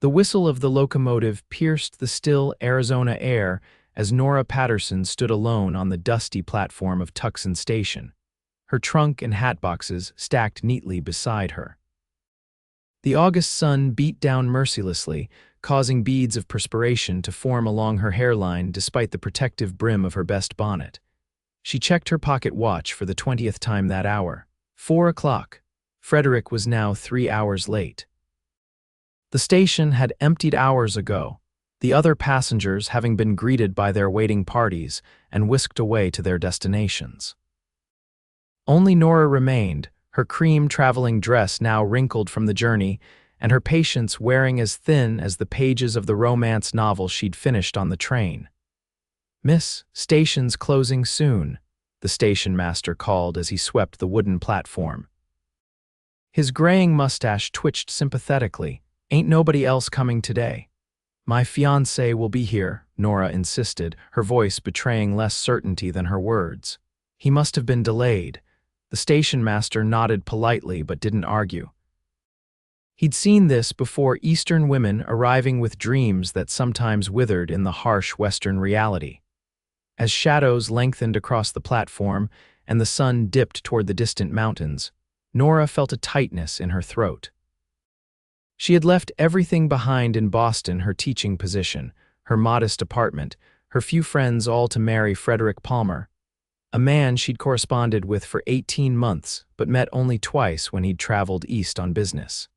The whistle of the locomotive pierced the still Arizona air as Nora Patterson stood alone on the dusty platform of Tucson Station, her trunk and hat boxes stacked neatly beside her. The August sun beat down mercilessly, causing beads of perspiration to form along her hairline despite the protective brim of her best bonnet. She checked her pocket watch for the 20th time that hour. 4 o'clock. Frederick was now 3 hours late. The station had emptied hours ago, the other passengers having been greeted by their waiting parties and whisked away to their destinations. Only Nora remained, her cream traveling dress now wrinkled from the journey, and her patience wearing as thin as the pages of the romance novel she'd finished on the train. "Miss, station's closing soon," the station master called as he swept the wooden platform. His graying mustache twitched sympathetically. "Ain't nobody else coming today." "My fiancé will be here," Nora insisted, her voice betraying less certainty than her words. "He must have been delayed." The station master nodded politely but didn't argue. He'd seen this before, Eastern women arriving with dreams that sometimes withered in the harsh Western reality. As shadows lengthened across the platform and the sun dipped toward the distant mountains, Nora felt a tightness in her throat. She had left everything behind in Boston, her teaching position, her modest apartment, her few friends, all to marry Frederick Palmer, a man she'd corresponded with for 18 months but met only twice when he'd traveled east on business.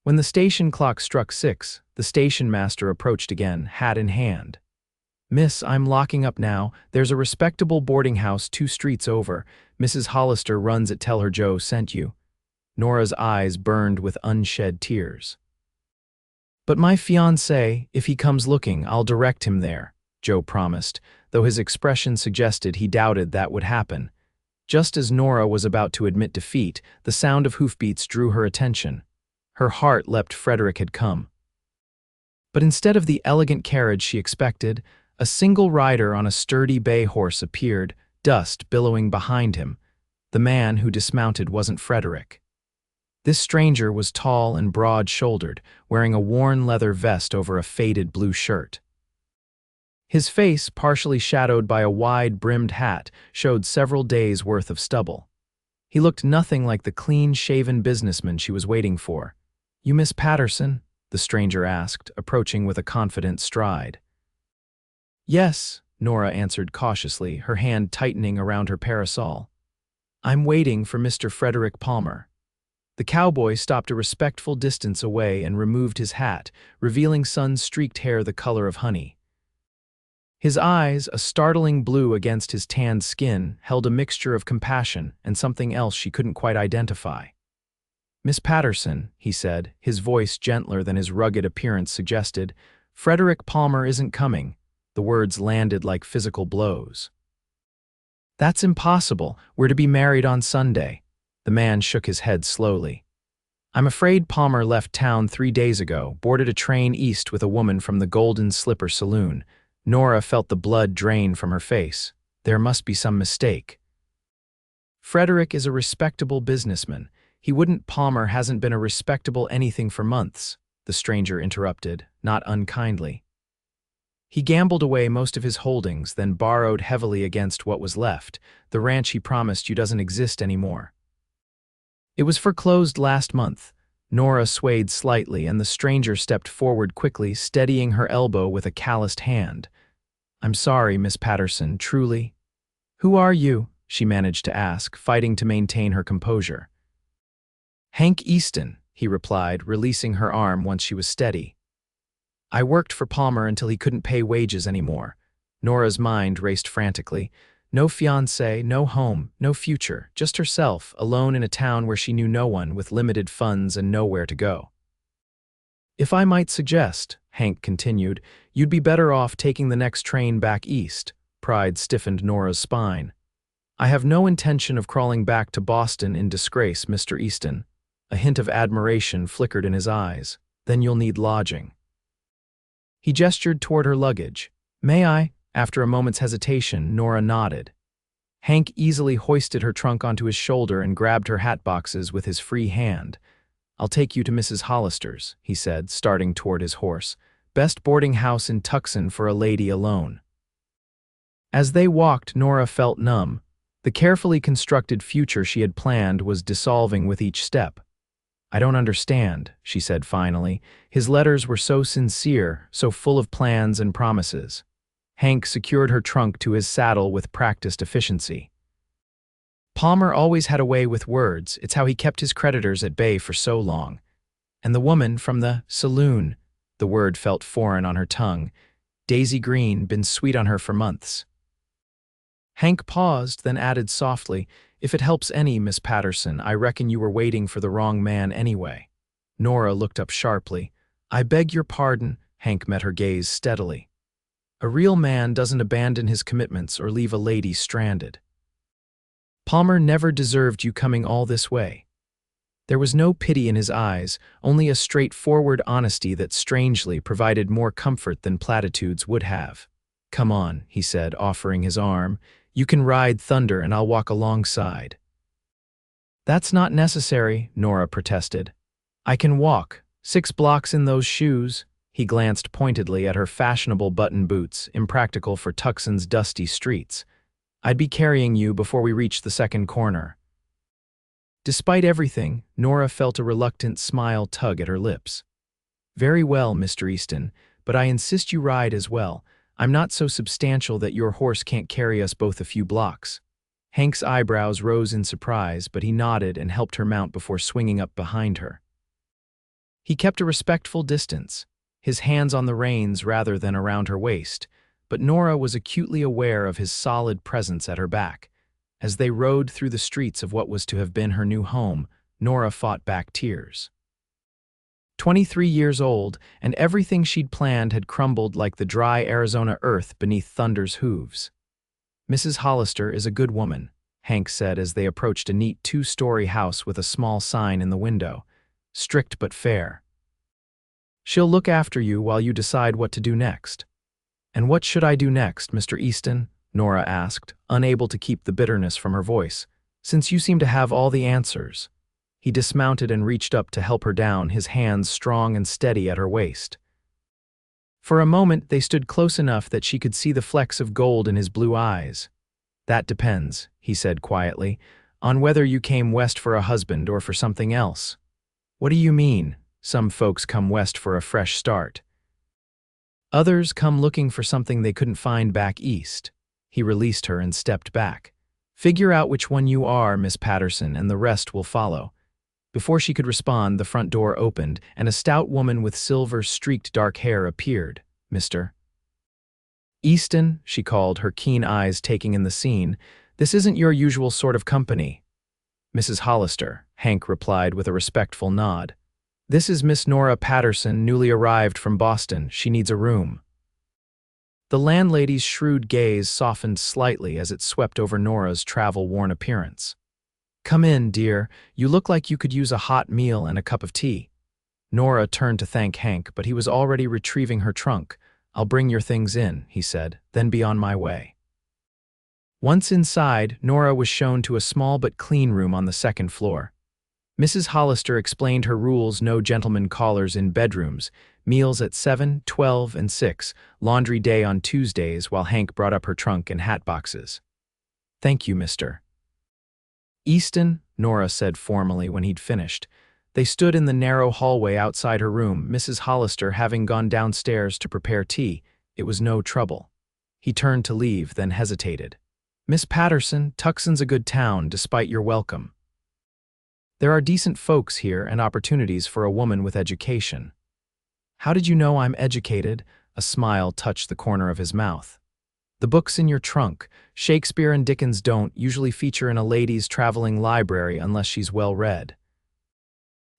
When the station clock struck 6, the station master approached again, hat in hand. "Miss, I'm locking up now. There's a respectable boarding house 2 streets over. Mrs. Hollister runs it. Tell her Joe sent you." Nora's eyes burned with unshed tears. "But my fiancé, if he comes looking, I'll direct him there," Joe promised, though his expression suggested he doubted that would happen. Just as Nora was about to admit defeat, the sound of hoofbeats drew her attention. Her heart leapt. Frederick had come. But instead of the elegant carriage she expected, a single rider on a sturdy bay horse appeared, dust billowing behind him. The man who dismounted wasn't Frederick. This stranger was tall and broad-shouldered, wearing a worn leather vest over a faded blue shirt. His face, partially shadowed by a wide-brimmed hat, showed several days' worth of stubble. He looked nothing like the clean-shaven businessman she was waiting for. "You Miss Patterson?" the stranger asked, approaching with a confident stride. "Yes," Nora answered cautiously, her hand tightening around her parasol. "I'm waiting for Mr. Frederick Palmer." The cowboy stopped a respectful distance away and removed his hat, revealing sun-streaked hair the color of honey. His eyes, a startling blue against his tanned skin, held a mixture of compassion and something else she couldn't quite identify. "Miss Patterson," he said, his voice gentler than his rugged appearance suggested, "Frederick Palmer isn't coming." The words landed like physical blows. "That's impossible. We're to be married on Sunday." The man shook his head slowly. "I'm afraid Palmer left town 3 days ago, boarded a train east with a woman from the Golden Slipper Saloon." Nora felt the blood drain from her face. There must be some mistake. "Frederick is a respectable businessman. He wouldn't. Palmer hasn't been a respectable anything for months," the stranger interrupted, not unkindly. "He gambled away most of his holdings, then borrowed heavily against what was left. The ranch he promised you doesn't exist anymore." "It was foreclosed last month." Nora swayed slightly, and the stranger stepped forward quickly, steadying her elbow with a calloused hand. "I'm sorry, Miss Patterson, truly." "Who are you?" she managed to ask, fighting to maintain her composure. "Hank Easton," he replied, releasing her arm once she was steady. "I worked for Palmer until he couldn't pay wages anymore." Nora's mind raced frantically. No fiancé, no home, no future, just herself, alone in a town where she knew no one, with limited funds and nowhere to go. "If I might suggest," Hank continued, "you'd be better off taking the next train back east." Pride stiffened Nora's spine. "I have no intention of crawling back to Boston in disgrace, Mr. Easton." A hint of admiration flickered in his eyes. "Then you'll need lodging." He gestured toward her luggage. "May I?" After a moment's hesitation, Nora nodded. Hank easily hoisted her trunk onto his shoulder and grabbed her hat boxes with his free hand. I'll take you to Mrs. Hollister's, he said, starting toward his horse. Best boarding house in Tucson for a lady alone. As they walked, Nora felt numb. The carefully constructed future she had planned was dissolving with each step. I don't understand, she said finally. His letters were so sincere, so full of plans and promises. Hank secured her trunk to his saddle with practiced efficiency. Palmer always had a way with words. It's how he kept his creditors at bay for so long. And the woman from the saloon, the word felt foreign on her tongue. Daisy Green, been sweet on her for months. Hank paused, then added softly, "If it helps any, Miss Patterson, I reckon you were waiting for the wrong man anyway." Nora looked up sharply. "I beg your pardon," Hank met her gaze steadily. "A real man doesn't abandon his commitments or leave a lady stranded. Palmer never deserved you coming all this way." There was no pity in his eyes, only a straightforward honesty that strangely provided more comfort than platitudes would have. "Come on," he said, offering his arm. "You can ride Thunder and I'll walk alongside." "That's not necessary," Nora protested. "I can walk. 6 blocks in those shoes." He glanced pointedly at her fashionable button boots, impractical for Tucson's dusty streets. "I'd be carrying you before we reach the second corner." Despite everything, Nora felt a reluctant smile tug at her lips. "Very well, Mr. Easton, but I insist you ride as well. I'm not so substantial that your horse can't carry us both a few blocks." Hank's eyebrows rose in surprise, but he nodded and helped her mount before swinging up behind her. He kept a respectful distance, his hands on the reins rather than around her waist, but Nora was acutely aware of his solid presence at her back. As they rode through the streets of what was to have been her new home, Nora fought back tears. 23 years old, and everything she'd planned had crumbled like the dry Arizona earth beneath Thunder's hooves. "Mrs. Hollister is a good woman," Hank said as they approached a neat 2-story house with a small sign in the window. "Strict but fair. She'll look after you while you decide what to do next." "And what should I do next, Mr. Easton?" Nora asked, unable to keep the bitterness from her voice. "Since you seem to have all the answers." He dismounted and reached up to help her down, his hands strong and steady at her waist. For a moment, they stood close enough that she could see the flecks of gold in his blue eyes. "That depends," he said quietly, "on whether you came west for a husband or for something else." "What do you mean? Some folks come west for a fresh start. Others come looking for something they couldn't find back east." He released her and stepped back. "Figure out which one you are, Miss Patterson, and the rest will follow." Before she could respond, the front door opened, and a stout woman with silver-streaked dark hair appeared. "Mr. Easton," she called, her keen eyes taking in the scene, "this isn't your usual sort of company." "Mrs. Hollister," Hank replied with a respectful nod. "This is Miss Nora Patterson, newly arrived from Boston. She needs a room." The landlady's shrewd gaze softened slightly as it swept over Nora's travel-worn appearance. "Come in, dear. You look like you could use a hot meal and a cup of tea." Nora turned to thank Hank, but he was already retrieving her trunk. "I'll bring your things in," he said, "then be on my way." Once inside, Nora was shown to a small but clean room on the second floor. Mrs. Hollister explained her rules: no gentlemen callers in bedrooms, meals at 7, 12, and 6, laundry day on Tuesdays, while Hank brought up her trunk and hat boxes. "Thank you, Mr. Easton," Nora said formally when he'd finished. They stood in the narrow hallway outside her room, Mrs. Hollister having gone downstairs to prepare tea. It was no trouble. He turned to leave, then hesitated. "Miss Patterson, Tucson's a good town, despite your welcome. There are decent folks here and opportunities for a woman with education." "How did you know I'm educated?" A smile touched the corner of his mouth. "The books in your trunk. Shakespeare and Dickens don't usually feature in a lady's traveling library unless she's well read."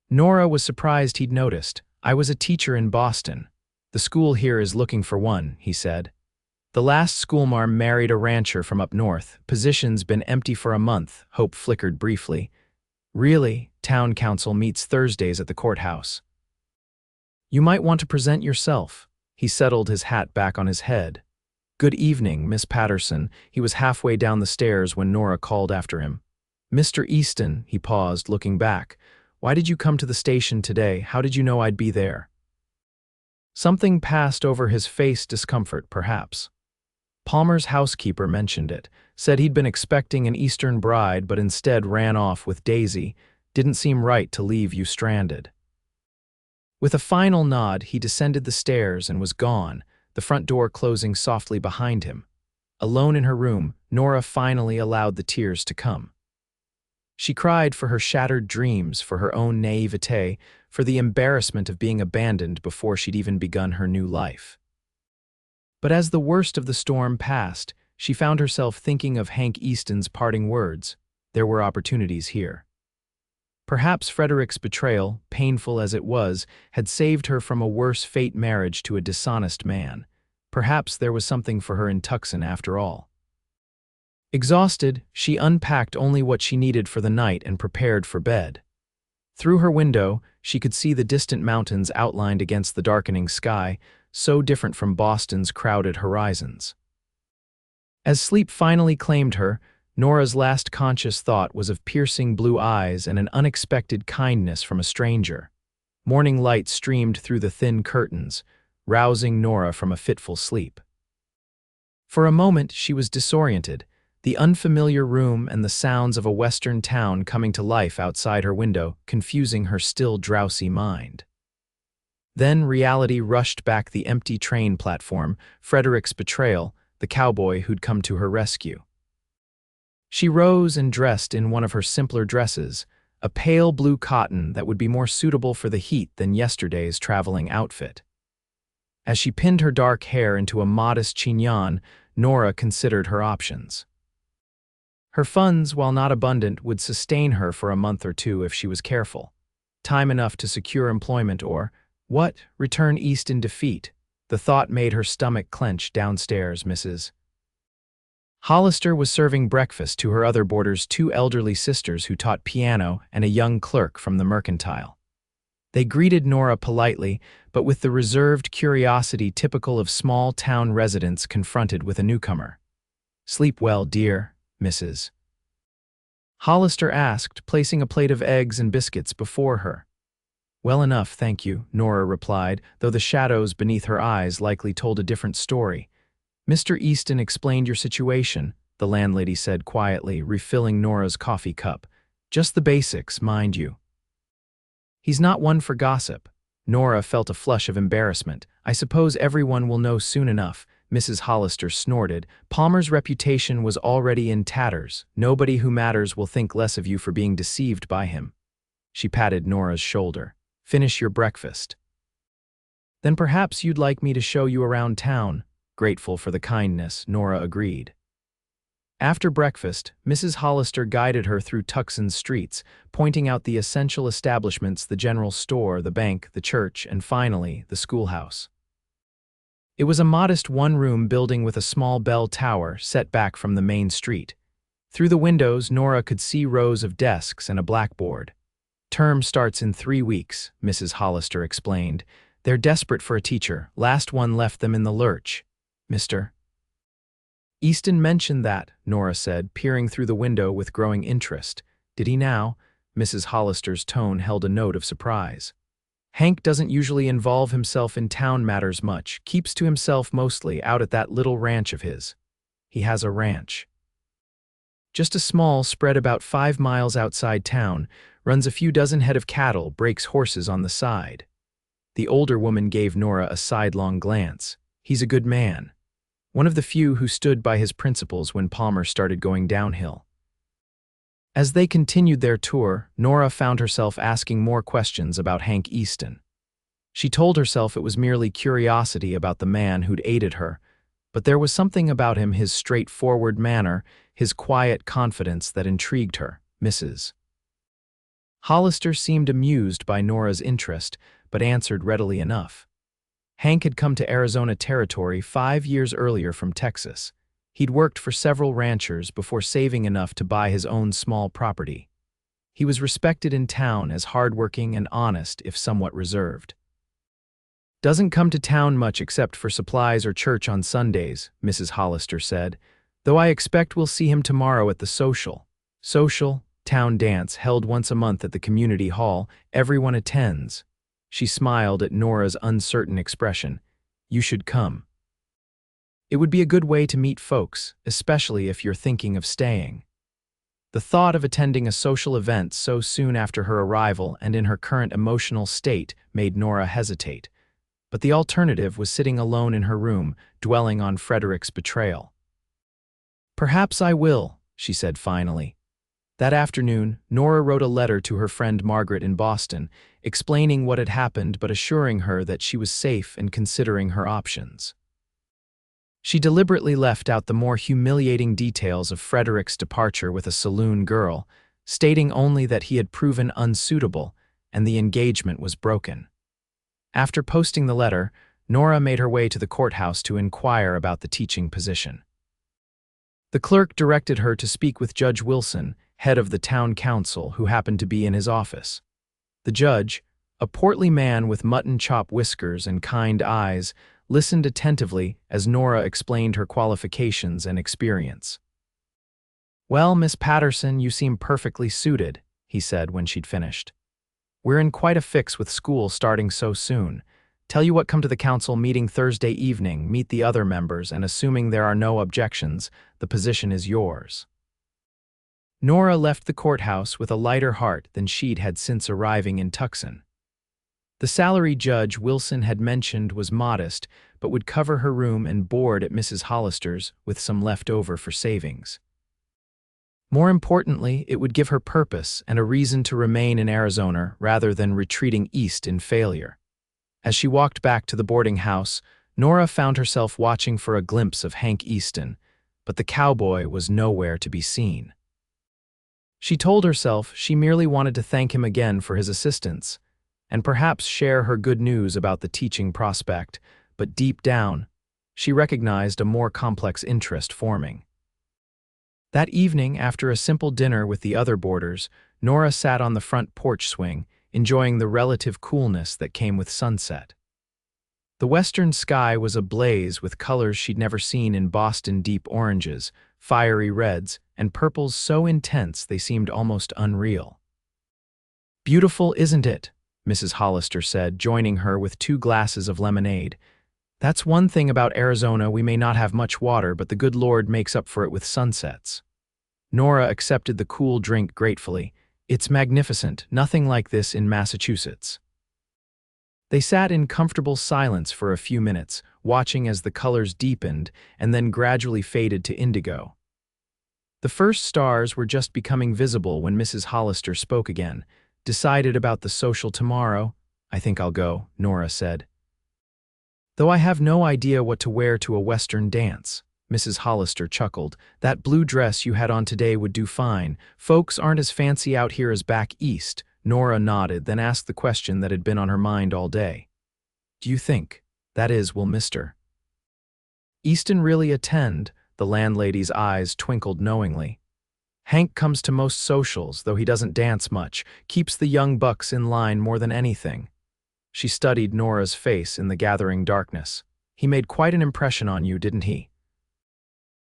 Nora was surprised he'd noticed. "I was a teacher in Boston. The school here is looking for one," he said. "The last schoolmarm married a rancher from up north. Position's been empty for a month." Hope flickered briefly. "Really? Town council meets Thursdays at the courthouse." "You might want to present yourself." He settled his hat back on his head. "Good evening, Miss Patterson." He was halfway down the stairs when Nora called after him. "Mr. Easton," he paused, looking back. Why did you come to the station today? How did you know I'd be there?" Something passed over his face, discomfort, perhaps. Palmer's housekeeper mentioned it, said he'd been expecting an Eastern bride but instead ran off with Daisy. Didn't seem right to leave you stranded. With a final nod, he descended the stairs and was gone, the front door closing softly behind him. Alone in her room, Nora finally allowed the tears to come. She cried for her shattered dreams, for her own naivete, for the embarrassment of being abandoned before she'd even begun her new life. But as the worst of the storm passed, she found herself thinking of Hank Easton's parting words. There were opportunities here. Perhaps Frederick's betrayal, painful as it was, had saved her from a worse fate, marriage to a dishonest man. Perhaps there was something for her in Tucson after all. Exhausted, she unpacked only what she needed for the night and prepared for bed. Through her window, she could see the distant mountains outlined against the darkening sky, so different from Boston's crowded horizons. As sleep finally claimed her, Nora's last conscious thought was of piercing blue eyes and an unexpected kindness from a stranger. Morning light streamed through the thin curtains, rousing Nora from a fitful sleep. For a moment she was disoriented, the unfamiliar room and the sounds of a western town coming to life outside her window, confusing her still drowsy mind. Then reality rushed back, the empty train platform, Frederick's betrayal, the cowboy who'd come to her rescue. She rose and dressed in one of her simpler dresses, a pale blue cotton that would be more suitable for the heat than yesterday's traveling outfit. As she pinned her dark hair into a modest chignon, Nora considered her options. Her funds, while not abundant, would sustain her for a month or two if she was careful. Time enough to secure employment or, return east in defeat. The thought made her stomach clench. Downstairs, Mrs. Hollister was serving breakfast to her other boarders, two elderly sisters who taught piano and a young clerk from the mercantile. They greeted Nora politely, but with the reserved curiosity typical of small-town residents confronted with a newcomer. "Sleep well, dear," Mrs. Hollister asked, placing a plate of eggs and biscuits before her. "Well enough, thank you," Nora replied, though the shadows beneath her eyes likely told a different story. "Mr. Easton explained your situation," the landlady said quietly, refilling Nora's coffee cup. "Just the basics, mind you." "He's not one for gossip." Nora felt a flush of embarrassment. "I suppose everyone will know soon enough," Mrs. Hollister snorted. "Palmer's reputation was already in tatters. Nobody who matters will think less of you for being deceived by him." She patted Nora's shoulder. "Finish your breakfast. Then perhaps you'd like me to show you around town." Grateful for the kindness, Nora agreed. After breakfast, Mrs. Hollister guided her through Tucson's streets, pointing out the essential establishments: the general store, the bank, the church, and finally, the schoolhouse. It was a modest one-room building with a small bell tower set back from the main street. Through the windows, Nora could see rows of desks and a blackboard. "Term starts in 3 weeks," Mrs. Hollister explained. "They're desperate for a teacher. Last one left them in the lurch. Mr. Easton mentioned that," Nora said, peering through the window with growing interest. "Did he now?" Mrs. Hollister's tone held a note of surprise. "Hank doesn't usually involve himself in town matters much, keeps to himself mostly, out at that little ranch of his." "He has a ranch." "Just a small spread about 5 miles outside town, runs a few dozen head of cattle, breaks horses on the side." The older woman gave Nora a sidelong glance. "He's a good man. One of the few who stood by his principles when Palmer started going downhill." As they continued their tour, Nora found herself asking more questions about Hank Easton. She told herself it was merely curiosity about the man who'd aided her, but there was something about him, his straightforward manner, his quiet confidence, that intrigued her. Mrs. Hollister seemed amused by Nora's interest, but answered readily enough. Hank had come to Arizona Territory 5 years earlier from Texas. He'd worked for several ranchers before saving enough to buy his own small property. He was respected in town as hardworking and honest, if somewhat reserved. "Doesn't come to town much except for supplies or church on Sundays," Mrs. Hollister said, "though I expect we'll see him tomorrow at the social." "Social? town dance held once a month at the community hall. Everyone attends. She smiled at Nora's uncertain expression. You should come. It would be a good way to meet folks, especially if you're thinking of staying. The thought of attending a social event so soon after her arrival and in her current emotional state made Nora hesitate. But the alternative was sitting alone in her room, dwelling on Frederick's betrayal. Perhaps I will, she said finally. That afternoon, Nora wrote a letter to her friend Margaret in Boston, explaining what had happened but assuring her that she was safe and considering her options. She deliberately left out the more humiliating details of Frederick's departure with a saloon girl, stating only that he had proven unsuitable and the engagement was broken. After posting the letter, Nora made her way to the courthouse to inquire about the teaching position. The clerk directed her to speak with Judge Wilson, head of the town council, who happened to be in his office. The judge, a portly man with mutton chop whiskers and kind eyes, listened attentively as Nora explained her qualifications and experience. Well, Miss Patterson, you seem perfectly suited, he said when she'd finished. We're in quite a fix with school starting so soon. Tell you what, come to the council meeting Thursday evening, meet the other members, and assuming there are no objections, the position is yours. Nora left the courthouse with a lighter heart than she'd had since arriving in Tucson. The salary Judge Wilson had mentioned was modest, but would cover her room and board at Mrs. Hollister's with some left over for savings. More importantly, it would give her purpose and a reason to remain in Arizona rather than retreating east in failure. As she walked back to the boarding house, Nora found herself watching for a glimpse of Hank Easton, but the cowboy was nowhere to be seen. She told herself she merely wanted to thank him again for his assistance, and perhaps share her good news about the teaching prospect, but deep down, she recognized a more complex interest forming. That evening, after a simple dinner with the other boarders, Nora sat on the front porch swing, enjoying the relative coolness that came with sunset. The western sky was ablaze with colors she'd never seen in Boston: deep oranges, fiery reds, and purples so intense they seemed almost unreal. Beautiful, isn't it? Mrs. Hollister said, joining her with 2 glasses of lemonade. That's one thing about Arizona, we may not have much water, but the good Lord makes up for it with sunsets. Nora accepted the cool drink gratefully. It's magnificent, nothing like this in Massachusetts. They sat in comfortable silence for a few minutes, watching as the colors deepened and then gradually faded to indigo. The first stars were just becoming visible when Mrs. Hollister spoke again. Decided about the social tomorrow? I think I'll go, Nora said. Though I have no idea what to wear to a Western dance, Mrs. Hollister chuckled. That blue dress you had on today would do fine. Folks aren't as fancy out here as back east. Nora nodded, then asked the question that had been on her mind all day. Do you think, that is, will Mr. Easton really attend? The landlady's eyes twinkled knowingly. Hank comes to most socials, though he doesn't dance much, keeps the young bucks in line more than anything. She studied Nora's face in the gathering darkness. He made quite an impression on you, didn't he?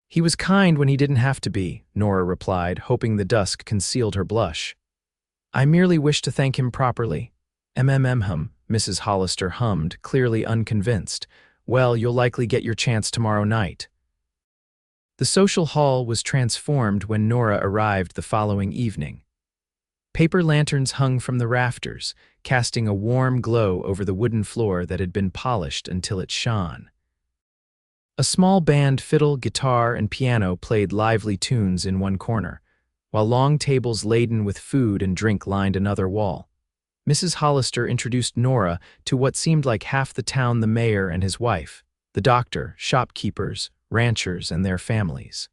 He was kind when he didn't have to be, Nora replied, hoping the dusk concealed her blush. I merely wish to thank him properly. Mrs. Hollister hummed, clearly unconvinced. Well, you'll likely get your chance tomorrow night. The social hall was transformed when Nora arrived the following evening. Paper lanterns hung from the rafters, casting a warm glow over the wooden floor that had been polished until it shone. A small band, fiddle, guitar, and piano played lively tunes in one corner, while long tables laden with food and drink lined another wall. Mrs. Hollister introduced Nora to what seemed like half the town: the mayor and his wife, the doctor, shopkeepers, ranchers, and their families.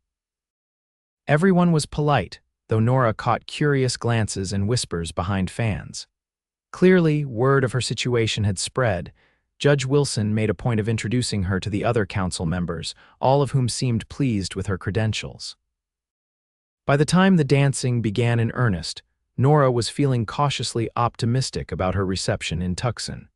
Everyone was polite, though Nora caught curious glances and whispers behind fans. Clearly, word of her situation had spread. Judge Wilson made a point of introducing her to the other council members, all of whom seemed pleased with her credentials. By the time the dancing began in earnest, Nora was feeling cautiously optimistic about her reception in Tucson.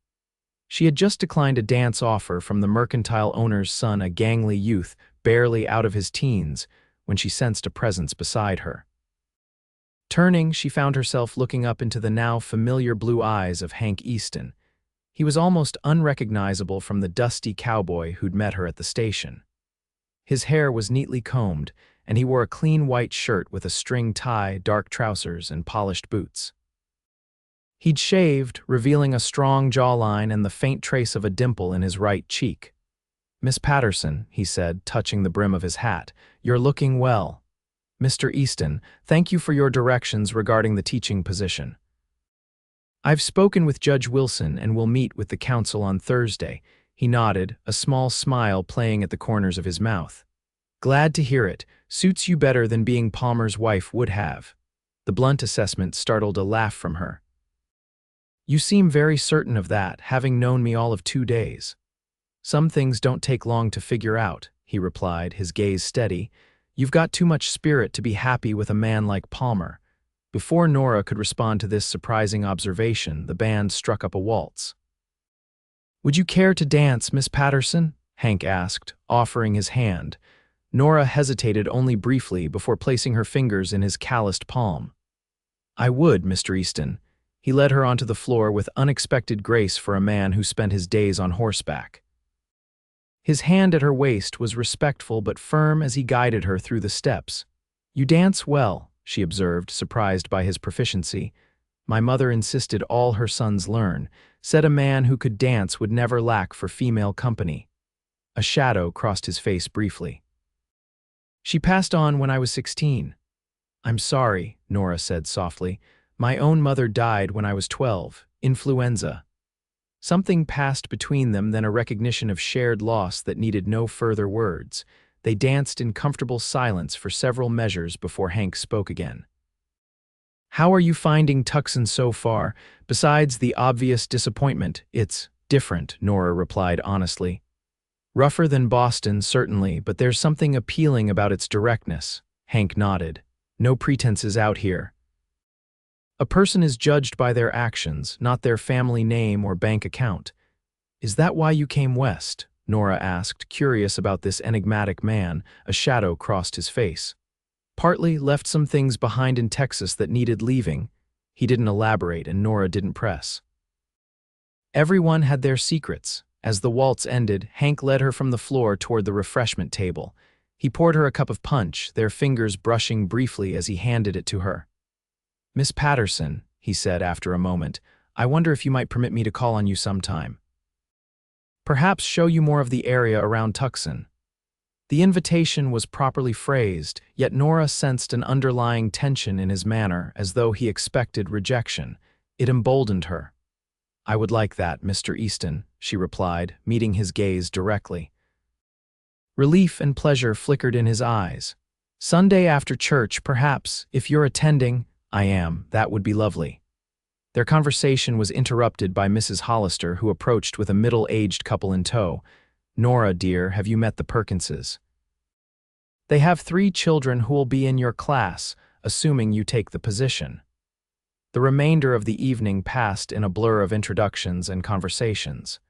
She had just declined a dance offer from the mercantile owner's son, a gangly youth barely out of his teens, when she sensed a presence beside her. Turning, she found herself looking up into the now familiar blue eyes of Hank Easton. He was almost unrecognizable from the dusty cowboy who'd met her at the station. His hair was neatly combed, and he wore a clean white shirt with a string tie, dark trousers, and polished boots. He'd shaved, revealing a strong jawline and the faint trace of a dimple in his right cheek. "Miss Patterson," he said, touching the brim of his hat, "you're looking well. Mr. Easton, thank you for your directions regarding the teaching position. I've spoken with Judge Wilson and will meet with the council on Thursday." He nodded, a small smile playing at the corners of his mouth. "Glad to hear it. Suits you better than being Palmer's wife would have." The blunt assessment startled a laugh from her. "You seem very certain of that, having known me all of 2 days." "Some things don't take long to figure out," he replied, his gaze steady. "You've got too much spirit to be happy with a man like Palmer." Before Nora could respond to this surprising observation, the band struck up a waltz. "Would you care to dance, Miss Patterson?" Hank asked, offering his hand. Nora hesitated only briefly before placing her fingers in his calloused palm. "I would, Mr. Easton." He led her onto the floor with unexpected grace for a man who spent his days on horseback. His hand at her waist was respectful but firm as he guided her through the steps. "You dance well," she observed, surprised by his proficiency. "My mother insisted all her sons learn, said a man who could dance would never lack for female company." A shadow crossed his face briefly. "She passed on when I was 16. "I'm sorry," Nora said softly. "My own mother died when I was 12, influenza." Something passed between them, then a recognition of shared loss that needed no further words. They danced in comfortable silence for several measures before Hank spoke again. "How are you finding Tucson so far? Besides the obvious disappointment, it's different," Nora replied honestly. "Rougher than Boston, certainly, but there's something appealing about its directness." Hank nodded. "No pretenses out here. A person is judged by their actions, not their family name or bank account." "Is that why you came west?" Nora asked, curious about this enigmatic man. A shadow crossed his face. "Partly. Left some things behind in Texas that needed leaving." He didn't elaborate, and Nora didn't press. Everyone had their secrets. As the waltz ended, Hank led her from the floor toward the refreshment table. He poured her a cup of punch, their fingers brushing briefly as he handed it to her. "Miss Patterson," he said after a moment, "I wonder if you might permit me to call on you sometime. Perhaps show you more of the area around Tucson." The invitation was properly phrased, yet Nora sensed an underlying tension in his manner, as though he expected rejection. It emboldened her. "I would like that, Mr. Easton," she replied, meeting his gaze directly. Relief and pleasure flickered in his eyes. "Sunday after church, perhaps, if you're attending." "I am. That would be lovely." Their conversation was interrupted by Mrs. Hollister, who approached with a middle-aged couple in tow. "Nora, dear, have you met the Perkinses? They have 3 children who will be in your class, assuming you take the position." The remainder of the evening passed in a blur of introductions and conversations.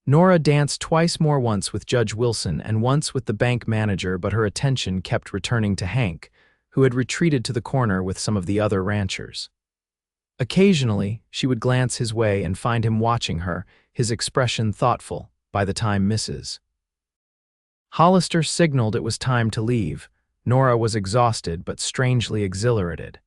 Nora danced twice more, once with Judge Wilson and once with the bank manager, but her attention kept returning to Hank, who had retreated to the corner with some of the other ranchers. Occasionally, she would glance his way and find him watching her, his expression thoughtful. By the time Mrs. Hollister signaled it was time to leave, Nora was exhausted but strangely exhilarated.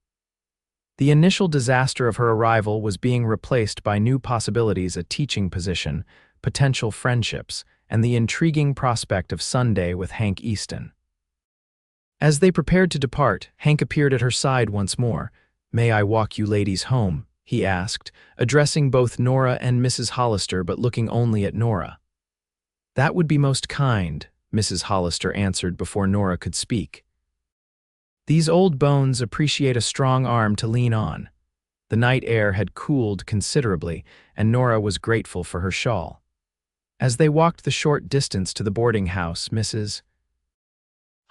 The initial disaster of her arrival was being replaced by new possibilities: a teaching position, potential friendships, and the intriguing prospect of Sunday with Hank Easton. As they prepared to depart, Hank appeared at her side once more. "May I walk you ladies home?" he asked, addressing both Nora and Mrs. Hollister but looking only at Nora. "That would be most kind," Mrs. Hollister answered before Nora could speak. "These old bones appreciate a strong arm to lean on." The night air had cooled considerably, and Nora was grateful for her shawl. As they walked the short distance to the boarding house, Mrs.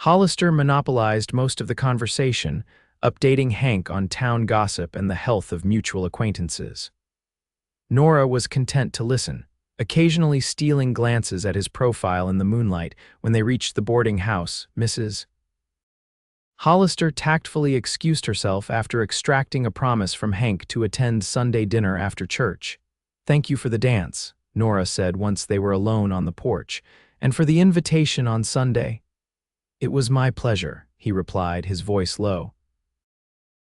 Hollister monopolized most of the conversation, updating Hank on town gossip and the health of mutual acquaintances. Nora was content to listen, occasionally stealing glances at his profile in the moonlight. When they reached the boarding house, Mrs. Hollister tactfully excused herself after extracting a promise from Hank to attend Sunday dinner after church. "Thank you for the dance," Nora said once they were alone on the porch, "and for the invitation on Sunday." "It was my pleasure," he replied, his voice low.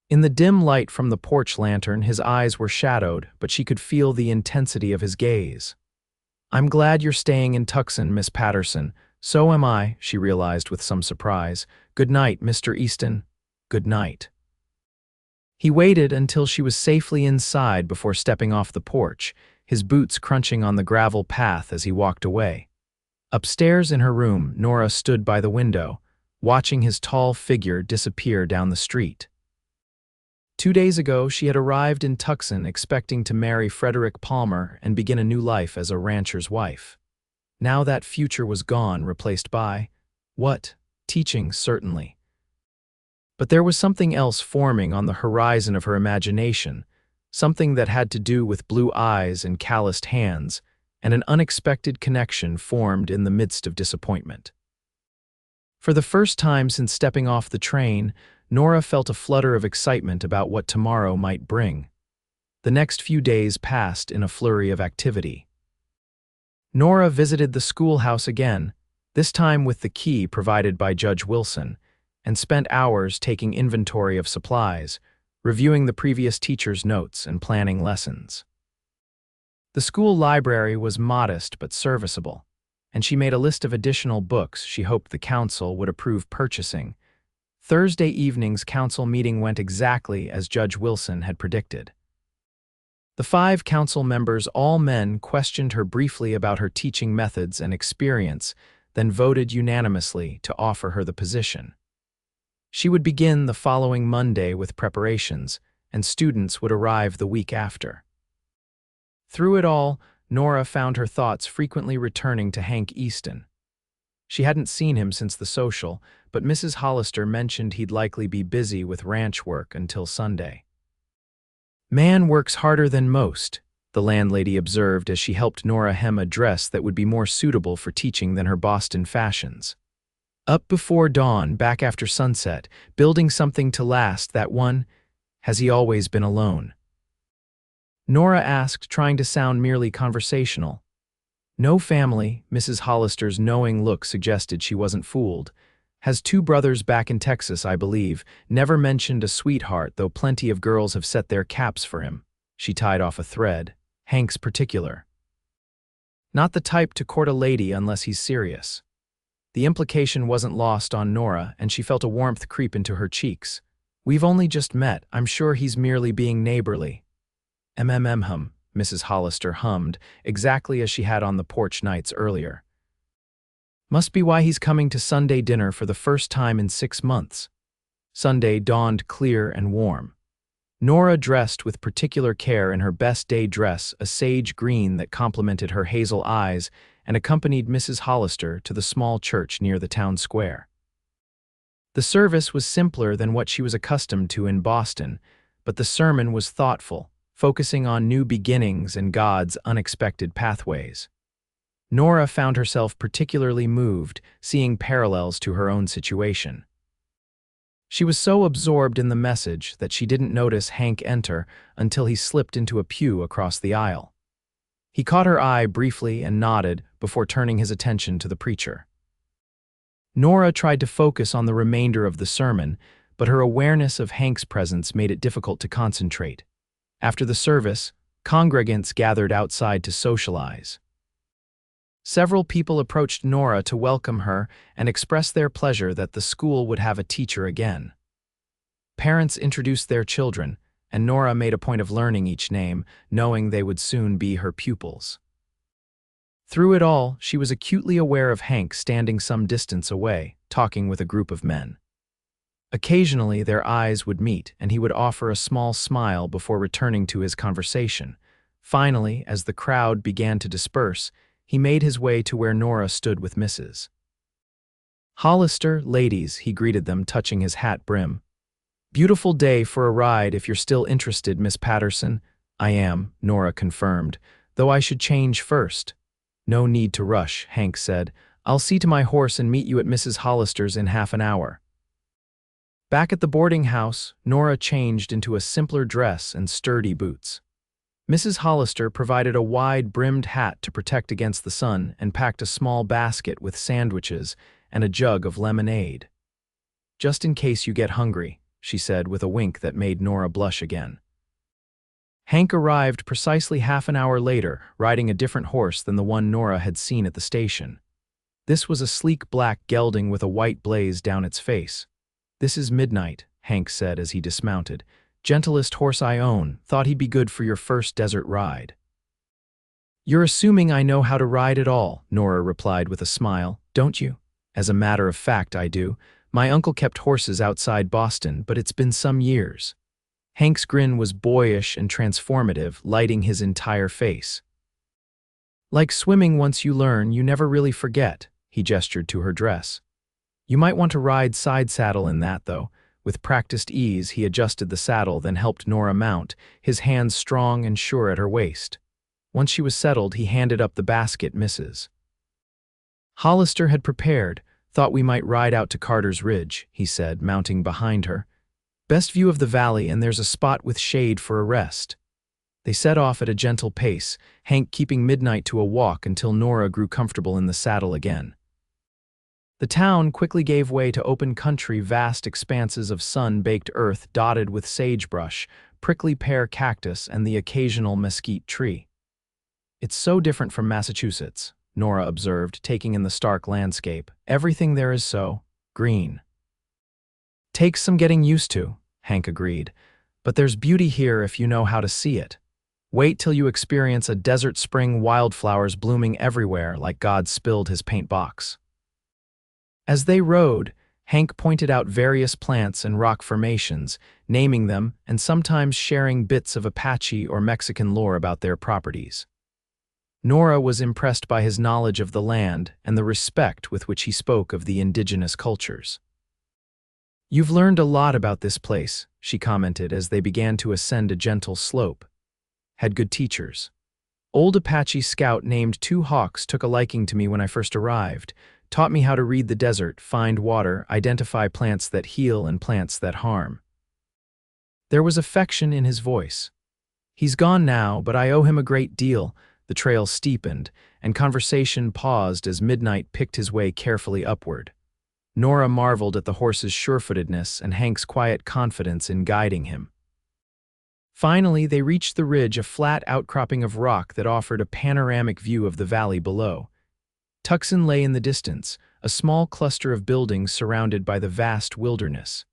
In the dim light from the porch lantern, his eyes were shadowed, but she could feel the intensity of his gaze. "I'm glad you're staying in Tucson, Miss Patterson." "So am I," she realized with some surprise. "Good night, Mr. Easton." "Good night." He waited until she was safely inside before stepping off the porch, his boots crunching on the gravel path as he walked away. Upstairs in her room, Nora stood by the window, watching his tall figure disappear down the street. 2 days ago, she had arrived in Tucson expecting to marry Frederick Palmer and begin a new life as a rancher's wife. Now that future was gone, replaced by, what? Teaching, certainly. But there was something else forming on the horizon of her imagination, something that had to do with blue eyes and calloused hands, and an unexpected connection formed in the midst of disappointment. For the first time since stepping off the train, Nora felt a flutter of excitement about what tomorrow might bring. The next few days passed in a flurry of activity. Nora visited the schoolhouse again, this time with the key provided by Judge Wilson, and spent hours taking inventory of supplies, reviewing the previous teacher's notes and planning lessons. The school library was modest but serviceable, and she made a list of additional books she hoped the council would approve purchasing. Thursday evening's council meeting went exactly as Judge Wilson had predicted. The 5 council members, all men, questioned her briefly about her teaching methods and experience, then voted unanimously to offer her the position. She would begin the following Monday with preparations, and students would arrive the week after. Through it all, Nora found her thoughts frequently returning to Hank Easton. She hadn't seen him since the social, but Mrs. Hollister mentioned he'd likely be busy with ranch work until Sunday. "Man works harder than most," the landlady observed as she helped Nora hem a dress that would be more suitable for teaching than her Boston fashions. "Up before dawn, back after sunset, building something to last, that one. Has he always been alone?" Nora asked, trying to sound merely conversational. "No family," Mrs. Hollister's knowing look suggested she wasn't fooled. "Has 2 brothers back in Texas, I believe. Never mentioned a sweetheart, though plenty of girls have set their caps for him." She tied off a thread. "Hank's particular. Not the type to court a lady unless he's serious." The implication wasn't lost on Nora, and she felt a warmth creep into her cheeks. "We've only just met. I'm sure he's merely being neighborly." "Hum," Mrs. Hollister hummed, exactly as she had on the porch nights earlier. "Must be why he's coming to Sunday dinner for the first time in 6 months." Sunday dawned clear and warm. Nora dressed with particular care in her best day dress, a sage green that complemented her hazel eyes, and accompanied Mrs. Hollister to the small church near the town square. The service was simpler than what she was accustomed to in Boston, but the sermon was thoughtful, focusing on new beginnings and God's unexpected pathways. Nora found herself particularly moved, seeing parallels to her own situation. She was so absorbed in the message that she didn't notice Hank enter until he slipped into a pew across the aisle. He caught her eye briefly and nodded before turning his attention to the preacher. Nora tried to focus on the remainder of the sermon, but her awareness of Hank's presence made it difficult to concentrate. After the service, congregants gathered outside to socialize. Several people approached Nora to welcome her and express their pleasure that the school would have a teacher again. Parents introduced their children, and Nora made a point of learning each name, knowing they would soon be her pupils. Through it all, she was acutely aware of Hank standing some distance away, talking with a group of men. Occasionally, their eyes would meet, and he would offer a small smile before returning to his conversation. Finally, as the crowd began to disperse, he made his way to where Nora stood with Mrs. Hollister. "Ladies," he greeted them, touching his hat brim. "Beautiful day for a ride if you're still interested, Miss Patterson." "I am," Nora confirmed, "though I should change first." "No need to rush," Hank said. "I'll see to my horse and meet you at Mrs. Hollister's in half an hour." Back at the boarding house, Nora changed into a simpler dress and sturdy boots. Mrs. Hollister provided a wide-brimmed hat to protect against the sun and packed a small basket with sandwiches and a jug of lemonade. "Just in case you get hungry," she said with a wink that made Nora blush again. Hank arrived precisely half an hour later, riding a different horse than the one Nora had seen at the station. This was a sleek black gelding with a white blaze down its face. "This is Midnight," Hank said as he dismounted. "Gentlest horse I own, thought he'd be good for your first desert ride." "You're assuming I know how to ride at all," Nora replied with a smile, "don't you?" "As a matter of fact, I do. My uncle kept horses outside Boston, but it's been some years." Hank's grin was boyish and transformative, lighting his entire face. "Like swimming, once you learn, you never really forget," he gestured to her dress. "You might want to ride side saddle in that, though." With practiced ease, he adjusted the saddle, then helped Nora mount, his hands strong and sure at her waist. Once she was settled, he handed up the basket, "Mrs. Hollister had prepared. Thought we might ride out to Carter's Ridge," he said, mounting behind her. "Best view of the valley, and there's a spot with shade for a rest." They set off at a gentle pace, Hank keeping Midnight to a walk until Nora grew comfortable in the saddle again. The town quickly gave way to open country, vast expanses of sun-baked earth dotted with sagebrush, prickly pear cactus, and the occasional mesquite tree. "It's so different from Massachusetts," Nora observed, taking in the stark landscape. "Everything there is so green." "Takes some getting used to," Hank agreed. "But there's beauty here if you know how to see it. Wait till you experience a desert spring, wildflowers blooming everywhere like God spilled his paint box." As they rode, Hank pointed out various plants and rock formations, naming them and sometimes sharing bits of Apache or Mexican lore about their properties. Nora was impressed by his knowledge of the land and the respect with which he spoke of the indigenous cultures. "You've learned a lot about this place," she commented as they began to ascend a gentle slope. "Had good teachers. Old Apache scout named Two Hawks took a liking to me when I first arrived, taught me how to read the desert, find water, identify plants that heal and plants that harm." There was affection in his voice. "He's gone now, but I owe him a great deal." The trail steepened, and conversation paused as Midnight picked his way carefully upward. Nora marveled at the horse's sure-footedness and Hank's quiet confidence in guiding him. Finally, they reached the ridge, a flat outcropping of rock that offered a panoramic view of the valley below. Tucson lay in the distance, a small cluster of buildings surrounded by the vast wilderness.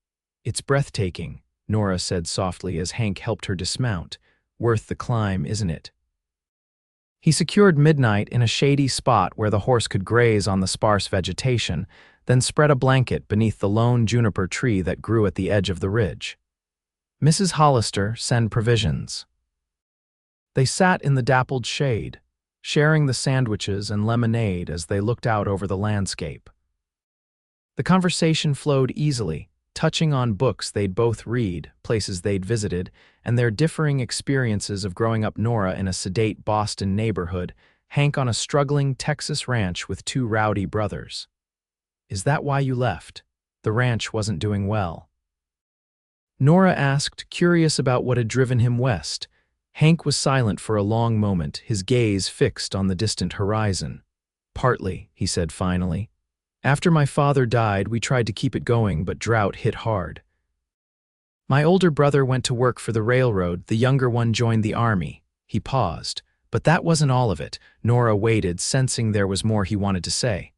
"It's breathtaking," Nora said softly as Hank helped her dismount. "Worth the climb, isn't it?" He secured Midnight in a shady spot where the horse could graze on the sparse vegetation, then spread a blanket beneath the lone juniper tree that grew at the edge of the ridge. "Mrs. Hollister, send provisions." They sat in the dappled shade, sharing the sandwiches and lemonade as they looked out over the landscape. The conversation flowed easily, touching on books they'd both read, places they'd visited, and their differing experiences of growing up, Nora in a sedate Boston neighborhood, Hank on a struggling Texas ranch with two rowdy brothers. "Is that why you left? The ranch wasn't doing well?" Nora asked, curious about what had driven him west. Hank was silent for a long moment, his gaze fixed on the distant horizon. "Partly," he said finally. "After my father died, we tried to keep it going, but drought hit hard. My older brother went to work for the railroad, the younger one joined the army." He paused. "But that wasn't all of it." Nora waited, sensing there was more he wanted to say.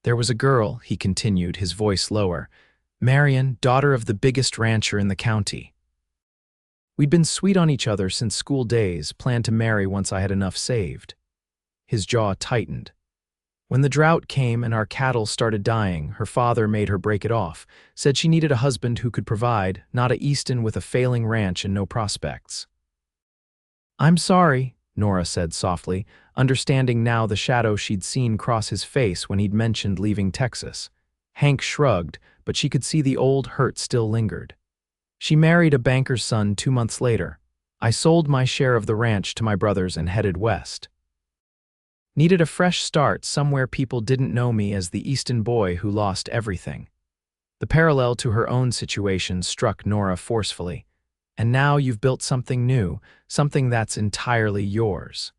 "There was a girl," he continued, his voice lower. "Marion, daughter of the biggest rancher in the county. We'd been sweet on each other since school days, planned to marry once I had enough saved." His jaw tightened. "When the drought came and our cattle started dying, her father made her break it off, said she needed a husband who could provide, not a Easton with a failing ranch and no prospects." "I'm sorry," Nora said softly, understanding now the shadow she'd seen cross his face when he'd mentioned leaving Texas. Hank shrugged, but she could see the old hurt still lingered. "She married a banker's son 2 months later. I sold my share of the ranch to my brothers and headed west. Needed a fresh start somewhere people didn't know me as the Easton boy who lost everything." The parallel to her own situation struck Nora forcefully. And now you've built something new, something that's entirely yours.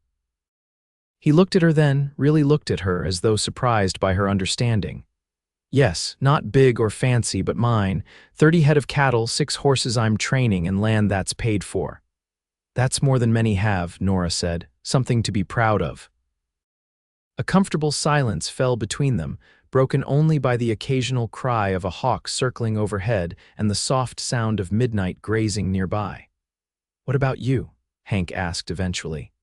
He looked at her then, really looked at her as though surprised by her understanding. Yes, not big or fancy, but mine. 30 head of cattle, 6 horses I'm training, and land that's paid for. That's more than many have, Nora said, something to be proud of. A comfortable silence fell between them, broken only by the occasional cry of a hawk circling overhead and the soft sound of midnight grazing nearby. What about you? Hank asked eventually.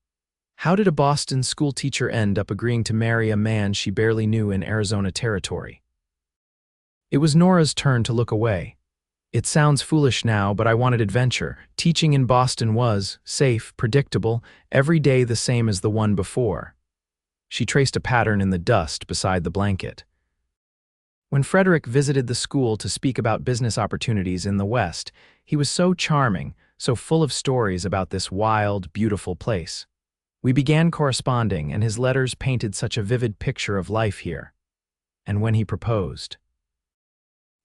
How did a Boston schoolteacher end up agreeing to marry a man she barely knew in Arizona territory? It was Nora's turn to look away. It sounds foolish now, but I wanted adventure. Teaching in Boston was safe, predictable, every day the same as the one before. She traced a pattern in the dust beside the blanket. When Frederick visited the school to speak about business opportunities in the West, he was so charming, so full of stories about this wild, beautiful place. We began corresponding, and his letters painted such a vivid picture of life here. And when he proposed,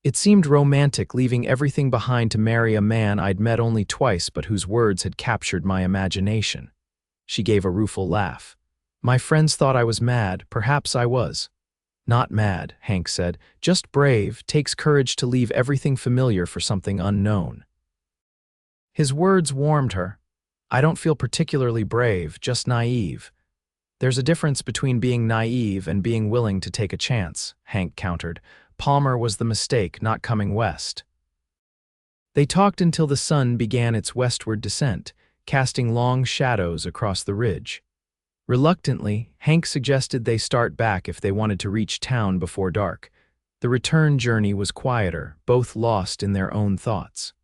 it seemed romantic, leaving everything behind to marry a man I'd met only twice but whose words had captured my imagination. She gave a rueful laugh. My friends thought I was mad. Perhaps I was. Not mad, Hank said. Just brave. Takes courage to leave everything familiar for something unknown. His words warmed her. I don't feel particularly brave, just naive. There's a difference between being naive and being willing to take a chance, Hank countered. Palmer was the mistake, not coming west. They talked until the sun began its westward descent, casting long shadows across the ridge. Reluctantly, Hank suggested they start back if they wanted to reach town before dark. The return journey was quieter, both lost in their own thoughts.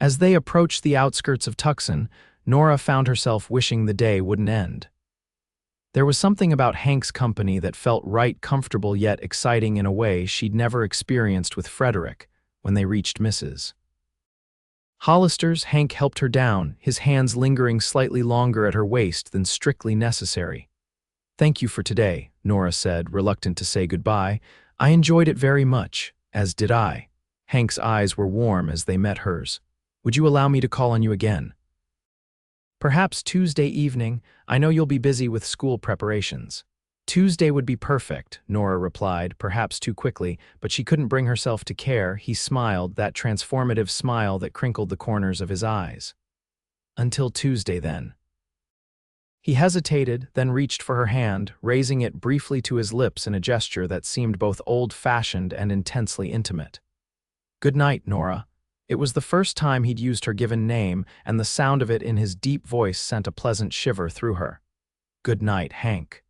As they approached the outskirts of Tucson, Nora found herself wishing the day wouldn't end. There was something about Hank's company that felt right, comfortable yet exciting in a way she'd never experienced with Frederick. When they reached Mrs. Hollister's, Hank helped her down, his hands lingering slightly longer at her waist than strictly necessary. Thank you for today, Nora said, reluctant to say goodbye. I enjoyed it very much, as did I. Hank's eyes were warm as they met hers. Would you allow me to call on you again? Perhaps Tuesday evening. I know you'll be busy with school preparations. Tuesday would be perfect, Nora replied, perhaps too quickly, but she couldn't bring herself to care. He smiled, that transformative smile that crinkled the corners of his eyes. Until Tuesday, then. He hesitated, then reached for her hand, raising it briefly to his lips in a gesture that seemed both old-fashioned and intensely intimate. Good night, Nora. It was the first time he'd used her given name, and the sound of it in his deep voice sent a pleasant shiver through her. Good night, Hank.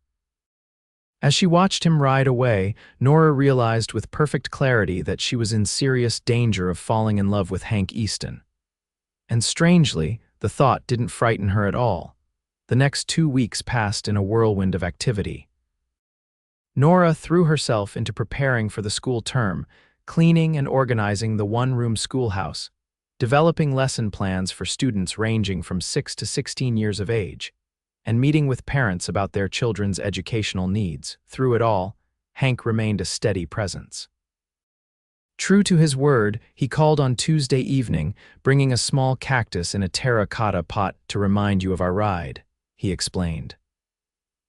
As she watched him ride away, Nora realized with perfect clarity that she was in serious danger of falling in love with Hank Easton. And strangely, the thought didn't frighten her at all. The next 2 weeks passed in a whirlwind of activity. Nora threw herself into preparing for the school term, cleaning and organizing the one-room schoolhouse, developing lesson plans for students ranging from 6 to 16 years of age, and meeting with parents about their children's educational needs. Through it all, Hank remained a steady presence. True to his word, he called on Tuesday evening, bringing a small cactus in a terracotta pot to remind you of our ride, he explained.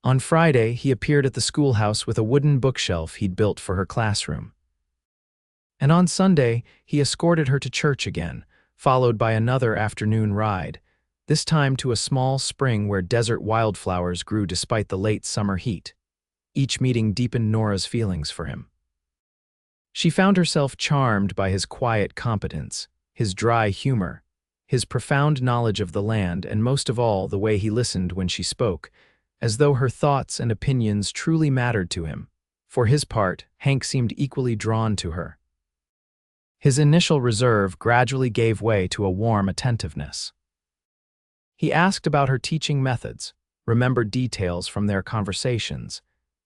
On Friday, he appeared at the schoolhouse with a wooden bookshelf he'd built for her classroom. And on Sunday, he escorted her to church again, followed by another afternoon ride, this time to a small spring where desert wildflowers grew despite the late summer heat. Each meeting deepened Nora's feelings for him. She found herself charmed by his quiet competence, his dry humor, his profound knowledge of the land, and most of all, the way he listened when she spoke, as though her thoughts and opinions truly mattered to him. For his part, Hank seemed equally drawn to her. His initial reserve gradually gave way to a warm attentiveness. He asked about her teaching methods, remembered details from their conversations,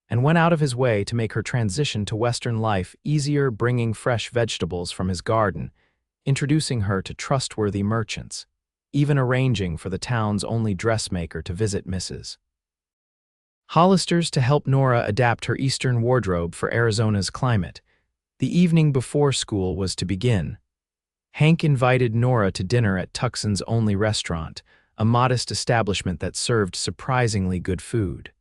and went out of his way to make her transition to Western life easier, bringing fresh vegetables from his garden, introducing her to trustworthy merchants, even arranging for the town's only dressmaker to visit Mrs. Hollister's to help Nora adapt her Eastern wardrobe for Arizona's climate. The evening before school was to begin. Hank invited Nora to dinner at Tucson's only restaurant, a modest establishment that served surprisingly good food.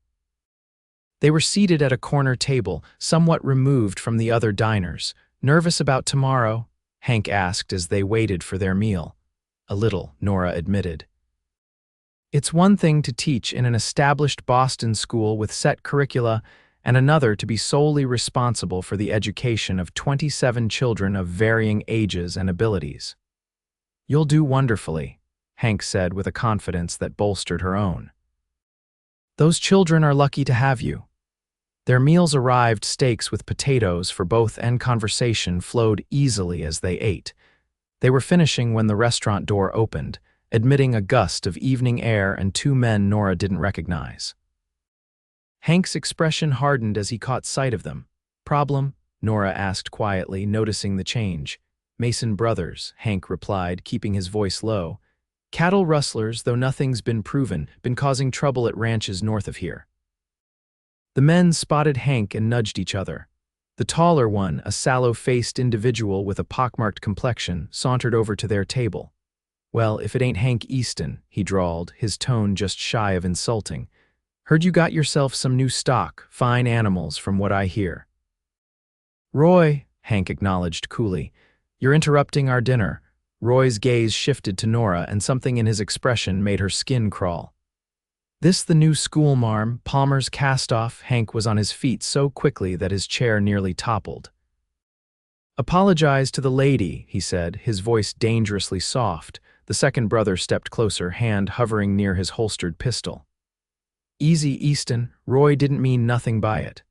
They were seated at a corner table, somewhat removed from the other diners. "Nervous about tomorrow?" Hank asked as they waited for their meal. "A little," Nora admitted. It's one thing to teach in an established Boston school with set curricula, and another to be solely responsible for the education of 27 children of varying ages and abilities. "You'll do wonderfully," Hank said with a confidence that bolstered her own. "Those children are lucky to have you." Their meals arrived, steaks with potatoes for both, and conversation flowed easily as they ate. They were finishing when the restaurant door opened, admitting a gust of evening air and two men Nora didn't recognize. Hank's expression hardened as he caught sight of them. "Problem?" Nora asked quietly, noticing the change. "Mason brothers," Hank replied, keeping his voice low. "Cattle rustlers, though nothing's been proven, been causing trouble at ranches north of here." The men spotted Hank and nudged each other. The taller one, a sallow-faced individual with a pockmarked complexion, sauntered over to their table. "Well, if it ain't Hank Easton," he drawled, his tone just shy of insulting. "Heard you got yourself some new stock, fine animals from what I hear." "Roy," Hank acknowledged coolly, "you're interrupting our dinner." Roy's gaze shifted to Nora, and something in his expression made her skin crawl. "This the new schoolmarm, Palmer's cast-off?" Hank was on his feet so quickly that his chair nearly toppled. "Apologize to the lady," he said, his voice dangerously soft. The second brother stepped closer, hand hovering near his holstered pistol. "Easy, Easton. Roy didn't mean nothing by it."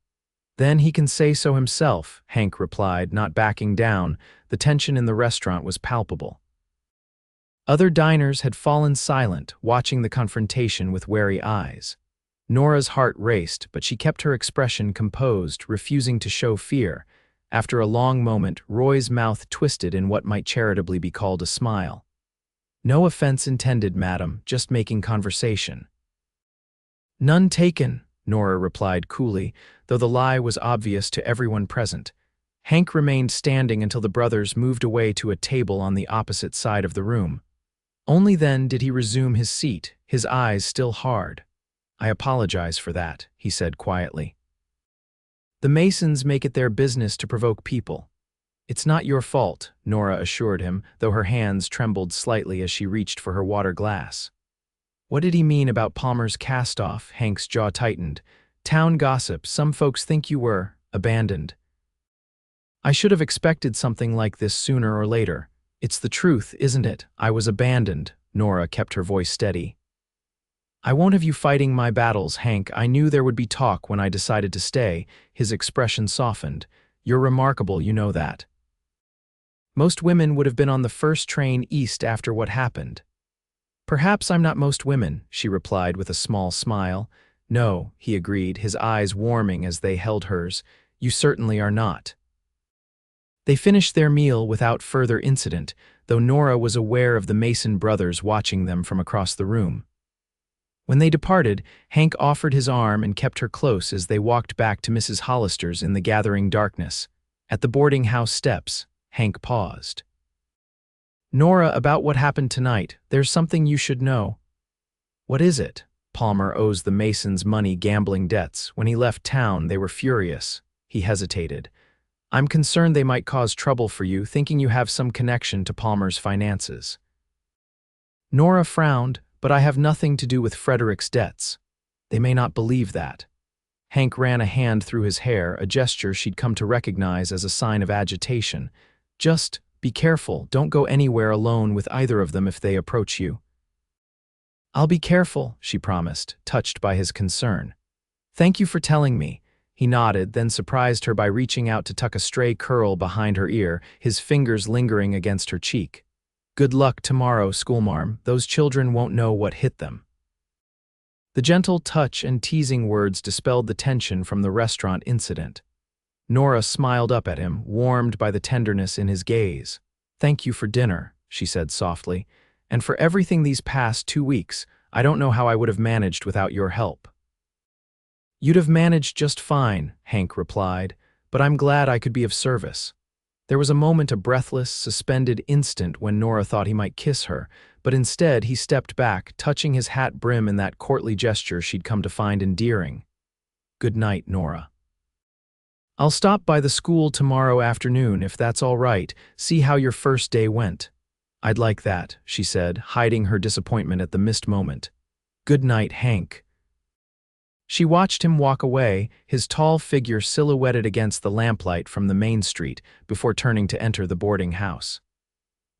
"Then he can say so himself," Hank replied, not backing down. The tension in the restaurant was palpable. Other diners had fallen silent, watching the confrontation with wary eyes. Nora's heart raced, but she kept her expression composed, refusing to show fear. After a long moment, Roy's mouth twisted in what might charitably be called a smile. "No offense intended, madam, just making conversation." "None taken," Nora replied coolly, though the lie was obvious to everyone present. Hank remained standing until the brothers moved away to a table on the opposite side of the room. Only then did he resume his seat, his eyes still hard. "I apologize for that," he said quietly. "The Masons make it their business to provoke people. It's not your fault," Nora assured him, though her hands trembled slightly as she reached for her water glass. "What did he mean about Palmer's cast-off?" Hank's jaw tightened. "Town gossip. Some folks think you were abandoned." "I should have expected something like this sooner or later. It's the truth, isn't it? I was abandoned." Nora kept her voice steady. "I won't have you fighting my battles, Hank. I knew there would be talk when I decided to stay." His expression softened. "You're remarkable, you know that. Most women would have been on the first train east after what happened." "Perhaps I'm not most women," she replied with a small smile. "No," he agreed, his eyes warming as they held hers. "You certainly are not." They finished their meal without further incident, though Nora was aware of the Mason brothers watching them from across the room. When they departed, Hank offered his arm and kept her close as they walked back to Mrs. Hollister's in the gathering darkness. At the boarding house steps, Hank paused. "Nora, about what happened tonight, there's something you should know." "What is it?" "Palmer owes the Masons money gambling debts. When he left town, they were furious." He hesitated. "I'm concerned they might cause trouble for you, thinking you have some connection to Palmer's finances." Nora frowned. "But I have nothing to do with Frederick's debts." "They may not believe that." Hank ran a hand through his hair, a gesture she'd come to recognize as a sign of agitation. "Just be careful. Don't go anywhere alone with either of them if they approach you." "I'll be careful," she promised, touched by his concern. "Thank you for telling me." He nodded, then surprised her by reaching out to tuck a stray curl behind her ear, his fingers lingering against her cheek. "Good luck tomorrow, schoolmarm. Those children won't know what hit them." The gentle touch and teasing words dispelled the tension from the restaurant incident. Nora smiled up at him, warmed by the tenderness in his gaze. "Thank you for dinner," she said softly, "and for everything these past 2 weeks. I don't know how I would have managed without your help." "You'd have managed just fine," Hank replied, but I'm glad I could be of service." There was a moment, a breathless, suspended instant when Nora thought he might kiss her, but instead he stepped back, touching his hat brim in that courtly gesture she'd come to find endearing. "Good night, Nora. I'll stop by the school tomorrow afternoon if that's all right, see how your first day went." "I'd like that," she said, hiding her disappointment at the missed moment. "Good night, Hank." She watched him walk away, his tall figure silhouetted against the lamplight from the main street, before turning to enter the boarding house.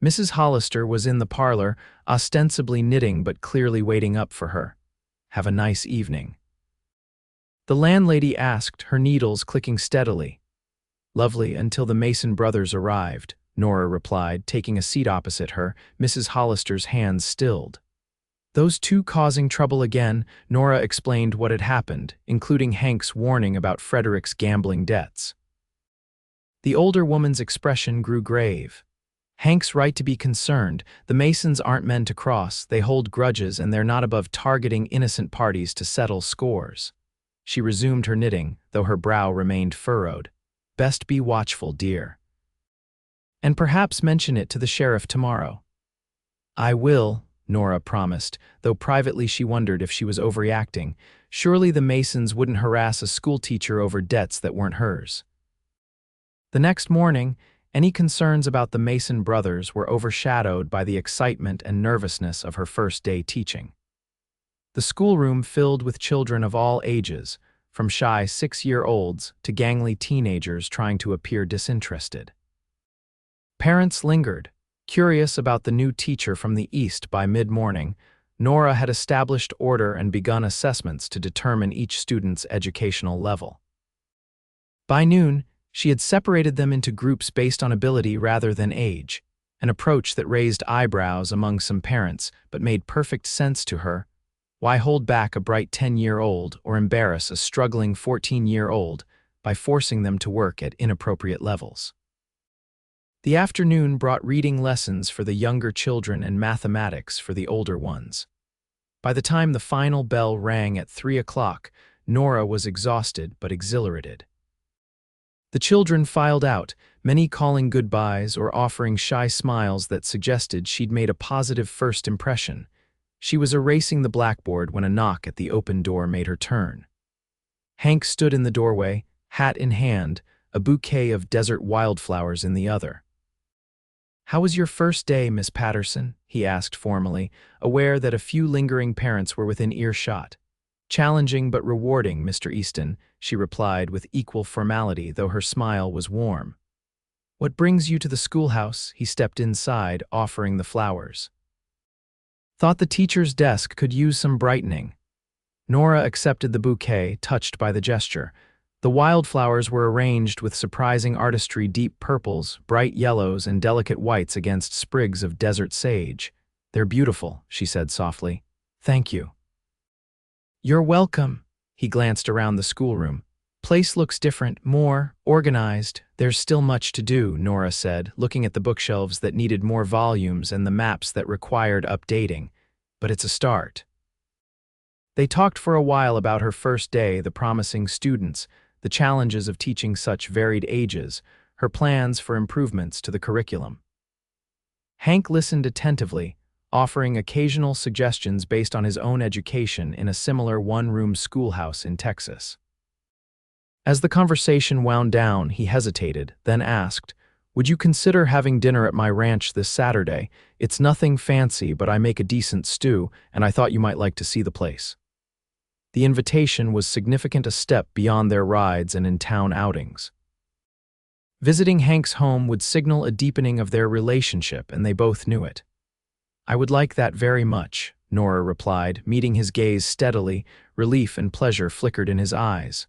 Mrs. Hollister was in the parlor, ostensibly knitting but clearly waiting up for her. "Have a nice evening." The landlady asked, her needles clicking steadily. "Lovely until the Mason brothers arrived," Nora replied, taking a seat opposite her, Mrs. Hollister's hands stilled. "Those two causing trouble again," Nora explained what had happened, including Hank's warning about Frederick's gambling debts. The older woman's expression grew grave. "Hank's right to be concerned. The Masons aren't men to cross, they hold grudges, and they're not above targeting innocent parties to settle scores." She resumed her knitting, though her brow remained furrowed. "Best be watchful, dear. And perhaps mention it to the sheriff tomorrow." "I will," Nora promised, though privately she wondered if she was overreacting. Surely the Masons wouldn't harass a schoolteacher over debts that weren't hers. The next morning, any concerns about the Mason brothers were overshadowed by the excitement and nervousness of her first day teaching. The schoolroom filled with children of all ages, from shy 6-year-olds to gangly teenagers trying to appear disinterested. Parents lingered, curious about the new teacher from the East. By mid-morning, Nora had established order and begun assessments to determine each student's educational level. By noon, she had separated them into groups based on ability rather than age, an approach that raised eyebrows among some parents but made perfect sense to her. Why hold back a bright 10-year-old or embarrass a struggling 14-year-old by forcing them to work at inappropriate levels? The afternoon brought reading lessons for the younger children and mathematics for the older ones. By the time the final bell rang at 3 o'clock, Nora was exhausted but exhilarated. The children filed out, many calling goodbyes or offering shy smiles that suggested she'd made a positive first impression. She was erasing the blackboard when a knock at the open door made her turn. Hank stood in the doorway, hat in hand, a bouquet of desert wildflowers in the other. "How was your first day, Miss Patterson?" he asked formally, aware that a few lingering parents were within earshot. "Challenging but rewarding, Mr. Easton," she replied with equal formality, though her smile was warm. "What brings you to the schoolhouse?" He stepped inside, offering the flowers. "Thought the teacher's desk could use some brightening." Nora accepted the bouquet, touched by the gesture. The wildflowers were arranged with surprising artistry, deep purples, bright yellows, and delicate whites against sprigs of desert sage. "They're beautiful," she said softly. "Thank you." "You're welcome." He glanced around the schoolroom. "Place looks different, more organized." "There's still much to do," Nora said, looking at the bookshelves that needed more volumes and the maps that required updating. "But it's a start." They talked for a while about her first day, the promising students, the challenges of teaching such varied ages, her plans for improvements to the curriculum. Hank listened attentively, offering occasional suggestions based on his own education in a similar one-room schoolhouse in Texas. As the conversation wound down, he hesitated, then asked, "Would you consider having dinner at my ranch this Saturday? It's nothing fancy, but I make a decent stew, and I thought you might like to see the place." The invitation was significant, a step beyond their rides and in-town outings. Visiting Hank's home would signal a deepening of their relationship, and they both knew it. "I would like that very much," Nora replied, meeting his gaze steadily. Relief and pleasure flickered in his eyes.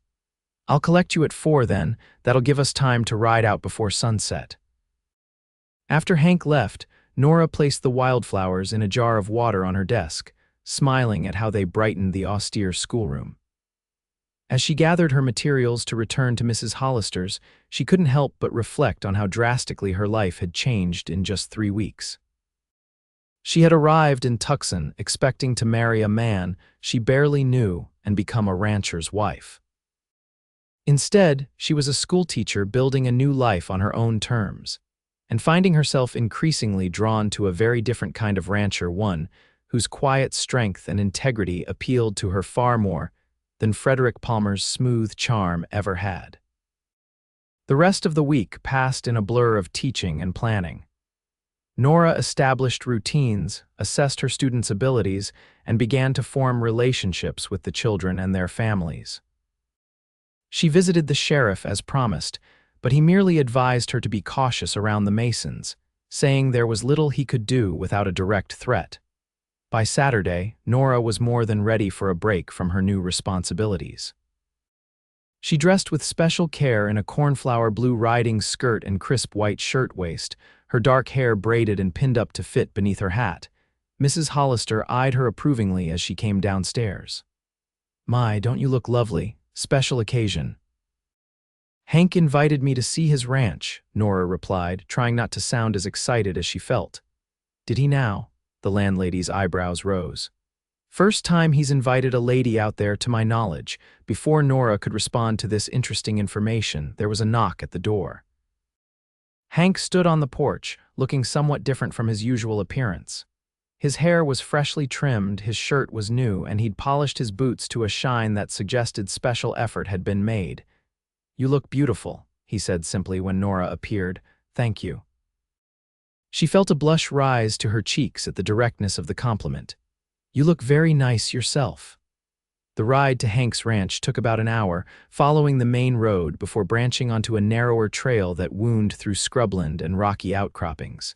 "I'll collect you at 4 then. That'll give us time to ride out before sunset." After Hank left, Nora placed the wildflowers in a jar of water on her desk, smiling at how they brightened the austere schoolroom. As she gathered her materials to return to Mrs. Hollister's, she couldn't help but reflect on how drastically her life had changed in just 3 weeks. She had arrived in Tucson expecting to marry a man she barely knew and become a rancher's wife. Instead, she was a schoolteacher building a new life on her own terms, and finding herself increasingly drawn to a very different kind of rancher, one whose quiet strength and integrity appealed to her far more than Frederick Palmer's smooth charm ever had. The rest of the week passed in a blur of teaching and planning. Nora established routines, assessed her students' abilities, and began to form relationships with the children and their families. She visited the sheriff as promised, but he merely advised her to be cautious around the Masons, saying there was little he could do without a direct threat. By Saturday, Nora was more than ready for a break from her new responsibilities. She dressed with special care in a cornflower blue riding skirt and crisp white shirtwaist, her dark hair braided and pinned up to fit beneath her hat. Mrs. Hollister eyed her approvingly as she came downstairs. "My, don't you look lovely? Special occasion." "Hank invited me to see his ranch," Nora replied, trying not to sound as excited as she felt. "Did he now?" The landlady's eyebrows rose. "First time he's invited a lady out there, to my knowledge." Before Nora could respond to this interesting information, there was a knock at the door. Hank stood on the porch, looking somewhat different from his usual appearance. His hair was freshly trimmed, his shirt was new, and he'd polished his boots to a shine that suggested special effort had been made. "You look beautiful," he said simply when Nora appeared. "Thank you." She felt a blush rise to her cheeks at the directness of the compliment. "You look very nice yourself." The ride to Hank's ranch took about an hour, following the main road before branching onto a narrower trail that wound through scrubland and rocky outcroppings.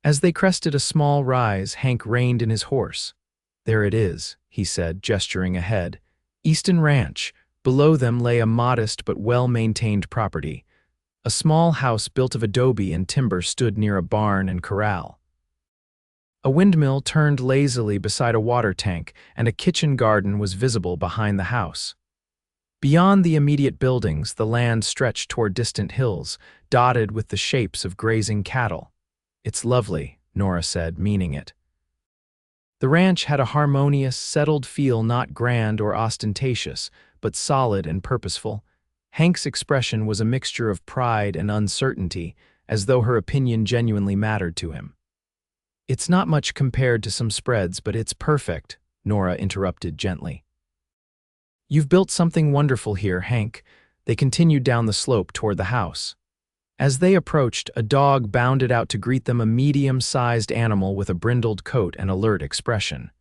As they crested a small rise, Hank reined in his horse. "There it is," he said, gesturing ahead. "Easton Ranch." Below them lay a modest but well-maintained property. A small house built of adobe and timber stood near a barn and corral. A windmill turned lazily beside a water tank, and a kitchen garden was visible behind the house. Beyond the immediate buildings, the land stretched toward distant hills, dotted with the shapes of grazing cattle. "It's lovely," Nora said, meaning it. The ranch had a harmonious, settled feel, not grand or ostentatious, but solid and purposeful. Hank's expression was a mixture of pride and uncertainty, as though her opinion genuinely mattered to him. "It's not much compared to some spreads, but it's perfect," Nora interrupted gently. "You've built something wonderful here, Hank." They continued down the slope toward the house. As they approached, a dog bounded out to greet them, a medium-sized animal with a brindled coat and alert expression.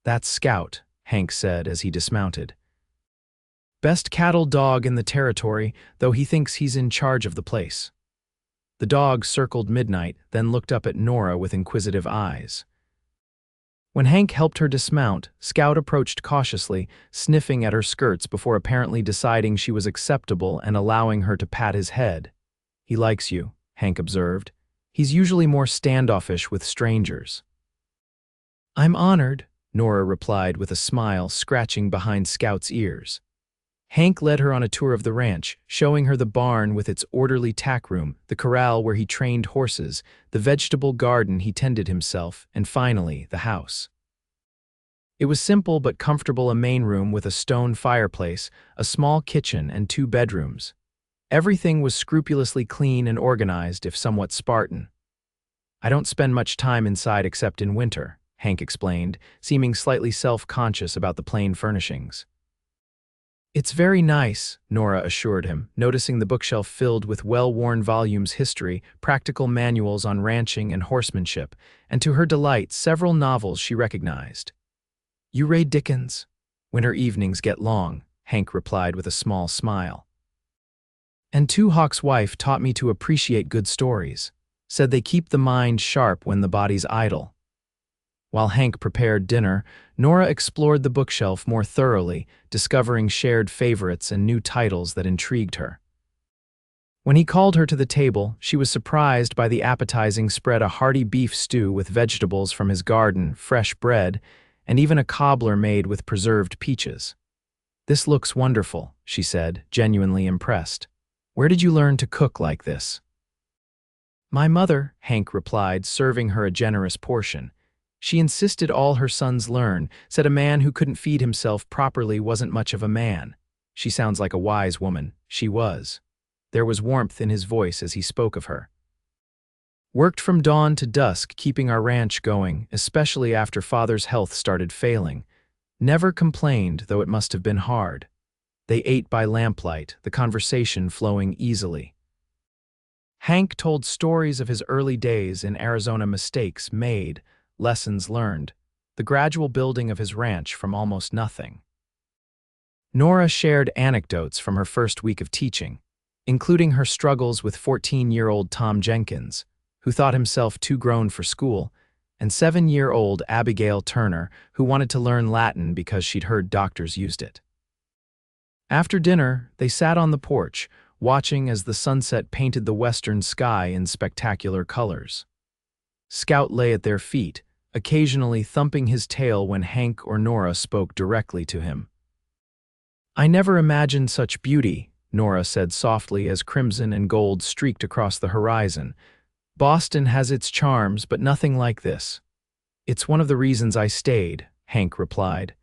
"That's Scout," Hank said as he dismounted. "Best cattle dog in the territory, though he thinks he's in charge of the place." The dog circled Midnight, then looked up at Nora with inquisitive eyes. When Hank helped her dismount, Scout approached cautiously, sniffing at her skirts before apparently deciding she was acceptable and allowing her to pat his head. "He likes you," Hank observed. "He's usually more standoffish with strangers." "I'm honored," Nora replied with a smile, scratching behind Scout's ears. Hank led her on a tour of the ranch, showing her the barn with its orderly tack room, the corral where he trained horses, the vegetable garden he tended himself, and finally, the house. It was simple but comfortable, a main room with a stone fireplace, a small kitchen, and 2 bedrooms. Everything was scrupulously clean and organized, if somewhat Spartan. "I don't spend much time inside except in winter," Hank explained, seeming slightly self-conscious about the plain furnishings. "It's very nice," Nora assured him, noticing the bookshelf filled with well-worn volumes, history, practical manuals on ranching and horsemanship, and to her delight, several novels she recognized. "You read Dickens?" "Winter evenings get long," Hank replied with a small smile. "And Two Hawk's wife taught me to appreciate good stories. Said they keep the mind sharp when the body's idle." While Hank prepared dinner, Nora explored the bookshelf more thoroughly, discovering shared favorites and new titles that intrigued her. When he called her to the table, she was surprised by the appetizing spread: a hearty beef stew with vegetables from his garden, fresh bread, and even a cobbler made with preserved peaches. "This looks wonderful," she said, genuinely impressed. "Where did you learn to cook like this?" "My mother," Hank replied, serving her a generous portion. "She insisted all her sons learn, said a man who couldn't feed himself properly wasn't much of a man." She sounds like a wise woman. She was. There was warmth in his voice as he spoke of her. Worked from dawn to dusk, keeping our ranch going, especially after Father's health started failing. Never complained, though it must have been hard. They ate by lamplight, the conversation flowing easily. Hank told stories of his early days in Arizona, mistakes made, lessons learned, the gradual building of his ranch from almost nothing. Nora shared anecdotes from her first week of teaching, including her struggles with 14-year-old Tom Jenkins, who thought himself too grown for school, and 7-year-old Abigail Turner, who wanted to learn Latin because she'd heard doctors used it. After dinner, they sat on the porch, watching as the sunset painted the western sky in spectacular colors. Scout lay at their feet, occasionally thumping his tail when Hank or Nora spoke directly to him. "I never imagined such beauty," Nora said softly as crimson and gold streaked across the horizon. "Boston has its charms, but nothing like this." "It's one of the reasons I stayed," Hank replied.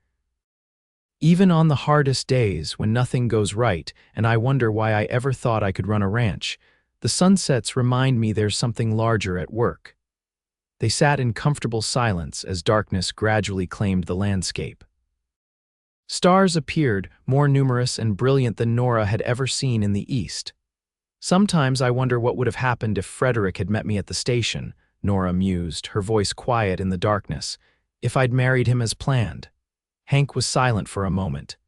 "Even on the hardest days, when nothing goes right, and I wonder why I ever thought I could run a ranch, the sunsets remind me there's something larger at work." They sat in comfortable silence as darkness gradually claimed the landscape. Stars appeared, more numerous and brilliant than Nora had ever seen in the east. "Sometimes I wonder what would have happened if Frederick had met me at the station," Nora mused, her voice quiet in the darkness. "If I'd married him as planned." Hank was silent for a moment.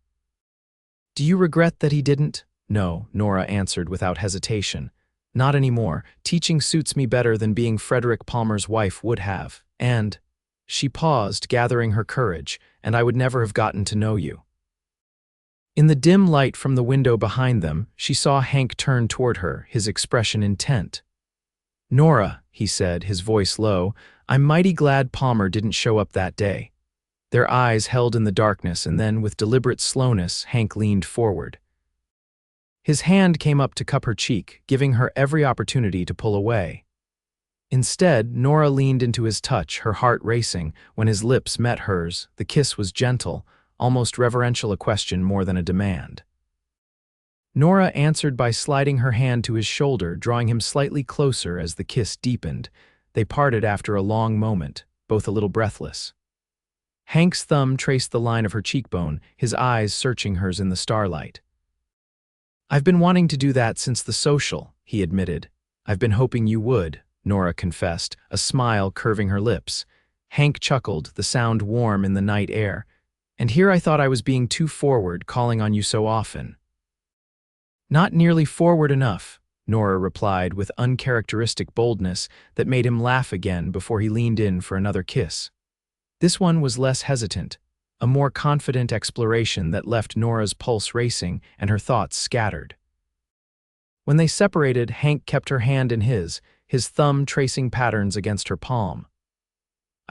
"Do you regret that he didn't?" "No," Nora answered without hesitation. "Not anymore. Teaching suits me better than being Frederick Palmer's wife would have. And—" she paused, gathering her courage, "and I would never have gotten to know you." In the dim light from the window behind them, she saw Hank turn toward her, his expression intent. "Nora," he said, his voice low, "I'm mighty glad Palmer didn't show up that day." Their eyes held in the darkness, and then, with deliberate slowness, Hank leaned forward. His hand came up to cup her cheek, giving her every opportunity to pull away. Instead, Nora leaned into his touch, her heart racing. When his lips met hers, the kiss was gentle, almost reverential, a question more than a demand. Nora answered by sliding her hand to his shoulder, drawing him slightly closer as the kiss deepened. They parted after a long moment, both a little breathless. Hank's thumb traced the line of her cheekbone, his eyes searching hers in the starlight. "I've been wanting to do that since the social," he admitted. "I've been hoping you would," Nora confessed, a smile curving her lips. Hank chuckled, the sound warm in the night air. "And here I thought I was being too forward, calling on you so often." "Not nearly forward enough," Nora replied with uncharacteristic boldness that made him laugh again before he leaned in for another kiss. This one was less hesitant, a more confident exploration that left Nora's pulse racing and her thoughts scattered. When they separated, Hank kept her hand in his thumb tracing patterns against her palm.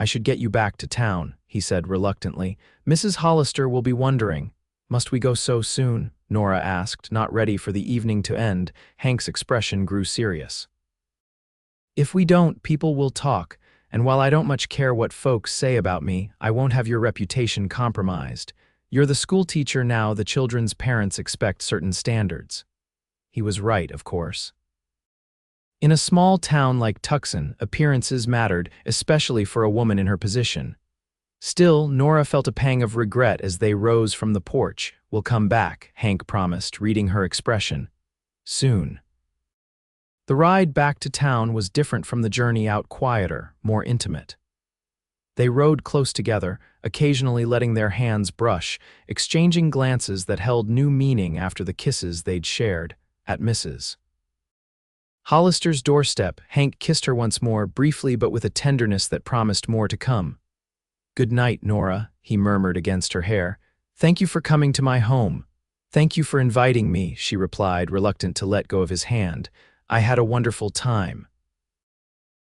"I should get you back to town," he said reluctantly. "Mrs. Hollister will be wondering." "Must we go so soon?" Nora asked, not ready for the evening to end. Hank's expression grew serious. "If we don't, people will talk. And while I don't much care what folks say about me, I won't have your reputation compromised. You're the school teacher now. The children's parents expect certain standards." He was right, of course. In a small town like Tucson, appearances mattered, especially for a woman in her position. Still, Nora felt a pang of regret as they rose from the porch. "We'll come back," Hank promised, reading her expression. "Soon." The ride back to town was different from the journey out, quieter, more intimate. They rode close together, occasionally letting their hands brush, exchanging glances that held new meaning after the kisses they'd shared at Mrs. Hollister's doorstep. Hank kissed her once more, briefly but with a tenderness that promised more to come. "Good night, Nora," he murmured against her hair. "Thank you for coming to my home." "Thank you for inviting me," she replied, reluctant to let go of his hand. "I had a wonderful time."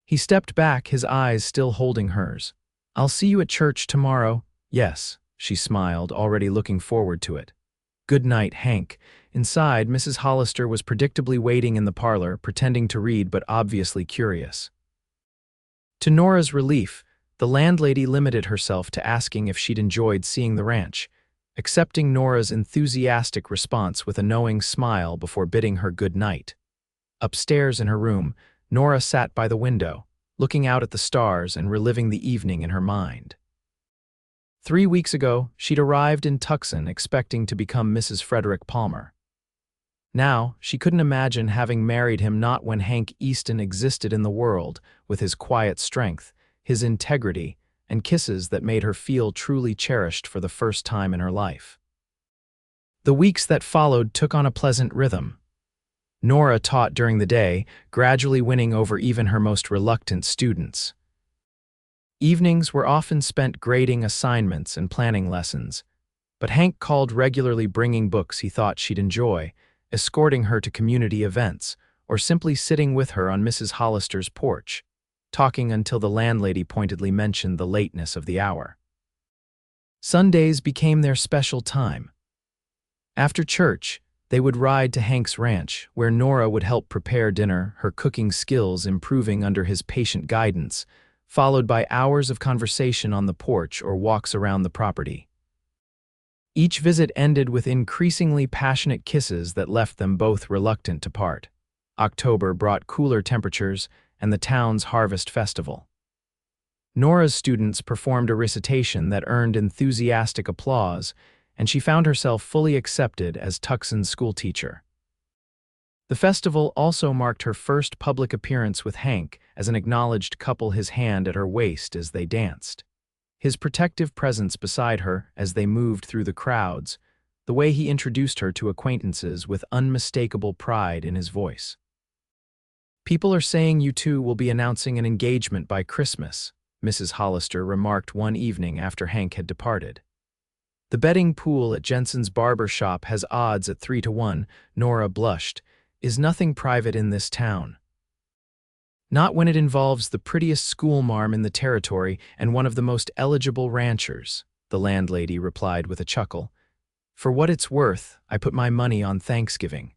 He stepped back, his eyes still holding hers. "I'll see you at church tomorrow." "Yes," she smiled, already looking forward to it. "Good night, Hank." Inside, Mrs. Hollister was predictably waiting in the parlor, pretending to read but obviously curious. To Nora's relief, the landlady limited herself to asking if she'd enjoyed seeing the ranch. accepting Nora's enthusiastic response with a knowing smile before bidding her good night. Upstairs in her room, Nora sat by the window, looking out at the stars and reliving the evening in her mind. 3 weeks ago, she'd arrived in Tucson expecting to become Mrs. Frederick Palmer. Now, she couldn't imagine having married him not when Hank Easton existed in the world, with his quiet strength, his integrity, and kisses that made her feel truly cherished for the first time in her life. The weeks that followed took on a pleasant rhythm. Nora taught during the day, gradually winning over even her most reluctant students. Evenings were often spent grading assignments and planning lessons, but Hank called regularly, bringing books he thought she'd enjoy, escorting her to community events, or simply sitting with her on Mrs. Hollister's porch, talking until the landlady pointedly mentioned the lateness of the hour. Sundays became their special time. After church, they would ride to Hank's ranch, where Nora would help prepare dinner, her cooking skills improving under his patient guidance, followed by hours of conversation on the porch or walks around the property. Each visit ended with increasingly passionate kisses that left them both reluctant to part. October brought cooler temperatures and the town's harvest festival. Nora's students performed a recitation that earned enthusiastic applause, and she found herself fully accepted as Tucson's schoolteacher. The festival also marked her first public appearance with Hank as an acknowledged couple, his hand at her waist as they danced. His protective presence beside her as they moved through the crowds, the way he introduced her to acquaintances with unmistakable pride in his voice. "People are saying you two will be announcing an engagement by Christmas," Mrs. Hollister remarked one evening after Hank had departed. "The betting pool at Jensen's barber shop has odds at 3-1, Nora blushed. "Is nothing private in this town." "Not when it involves the prettiest schoolmarm in the territory and one of the most eligible ranchers," the landlady replied with a chuckle. "For what it's worth, I put my money on Thanksgiving."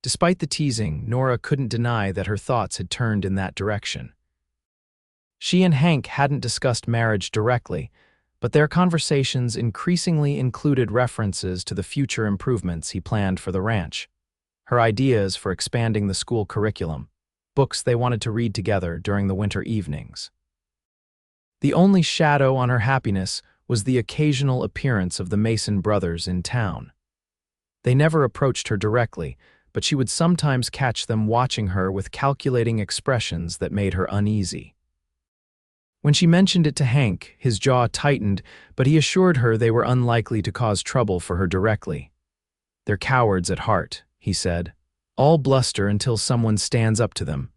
Despite the teasing, Nora couldn't deny that her thoughts had turned in that direction. She and Hank hadn't discussed marriage directly, but their conversations increasingly included references to the future improvements he planned for the ranch, her ideas for expanding the school curriculum, books they wanted to read together during the winter evenings. The only shadow on her happiness was the occasional appearance of the Mason brothers in town. They never approached her directly, but she would sometimes catch them watching her with calculating expressions that made her uneasy. When she mentioned it to Hank, his jaw tightened, but he assured her they were unlikely to cause trouble for her directly. "They're cowards at heart," he said. "All bluster until someone stands up to them."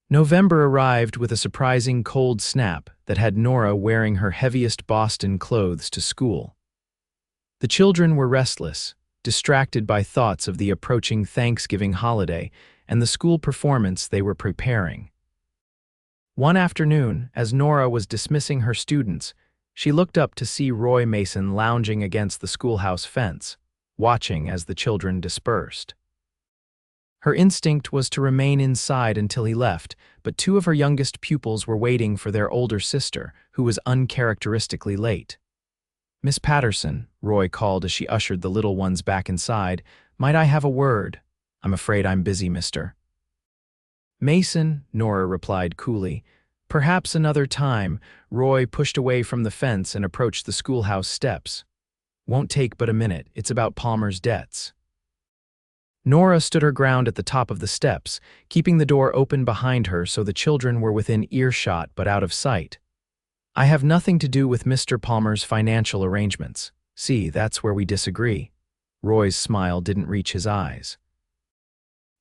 November arrived with a surprising cold snap that had Nora wearing her heaviest Boston clothes to school. The children were restless, distracted by thoughts of the approaching Thanksgiving holiday and the school performance they were preparing. One afternoon, as Nora was dismissing her students, she looked up to see Roy Mason lounging against the schoolhouse fence, watching as the children dispersed. Her instinct was to remain inside until he left, but two of her youngest pupils were waiting for their older sister, who was uncharacteristically late. "Miss Patterson," Roy called as she ushered the little ones back inside, "might I have a word?" "I'm afraid I'm busy, mister." "Mason," Nora replied coolly. "Perhaps another time." Roy pushed away from the fence and approached the schoolhouse steps. "Won't take but a minute. It's about Palmer's debts." Nora stood her ground at the top of the steps, keeping the door open behind her so the children were within earshot but out of sight. "I have nothing to do with Mr. Palmer's financial arrangements. See, that's where we disagree." Roy's smile didn't reach his eyes.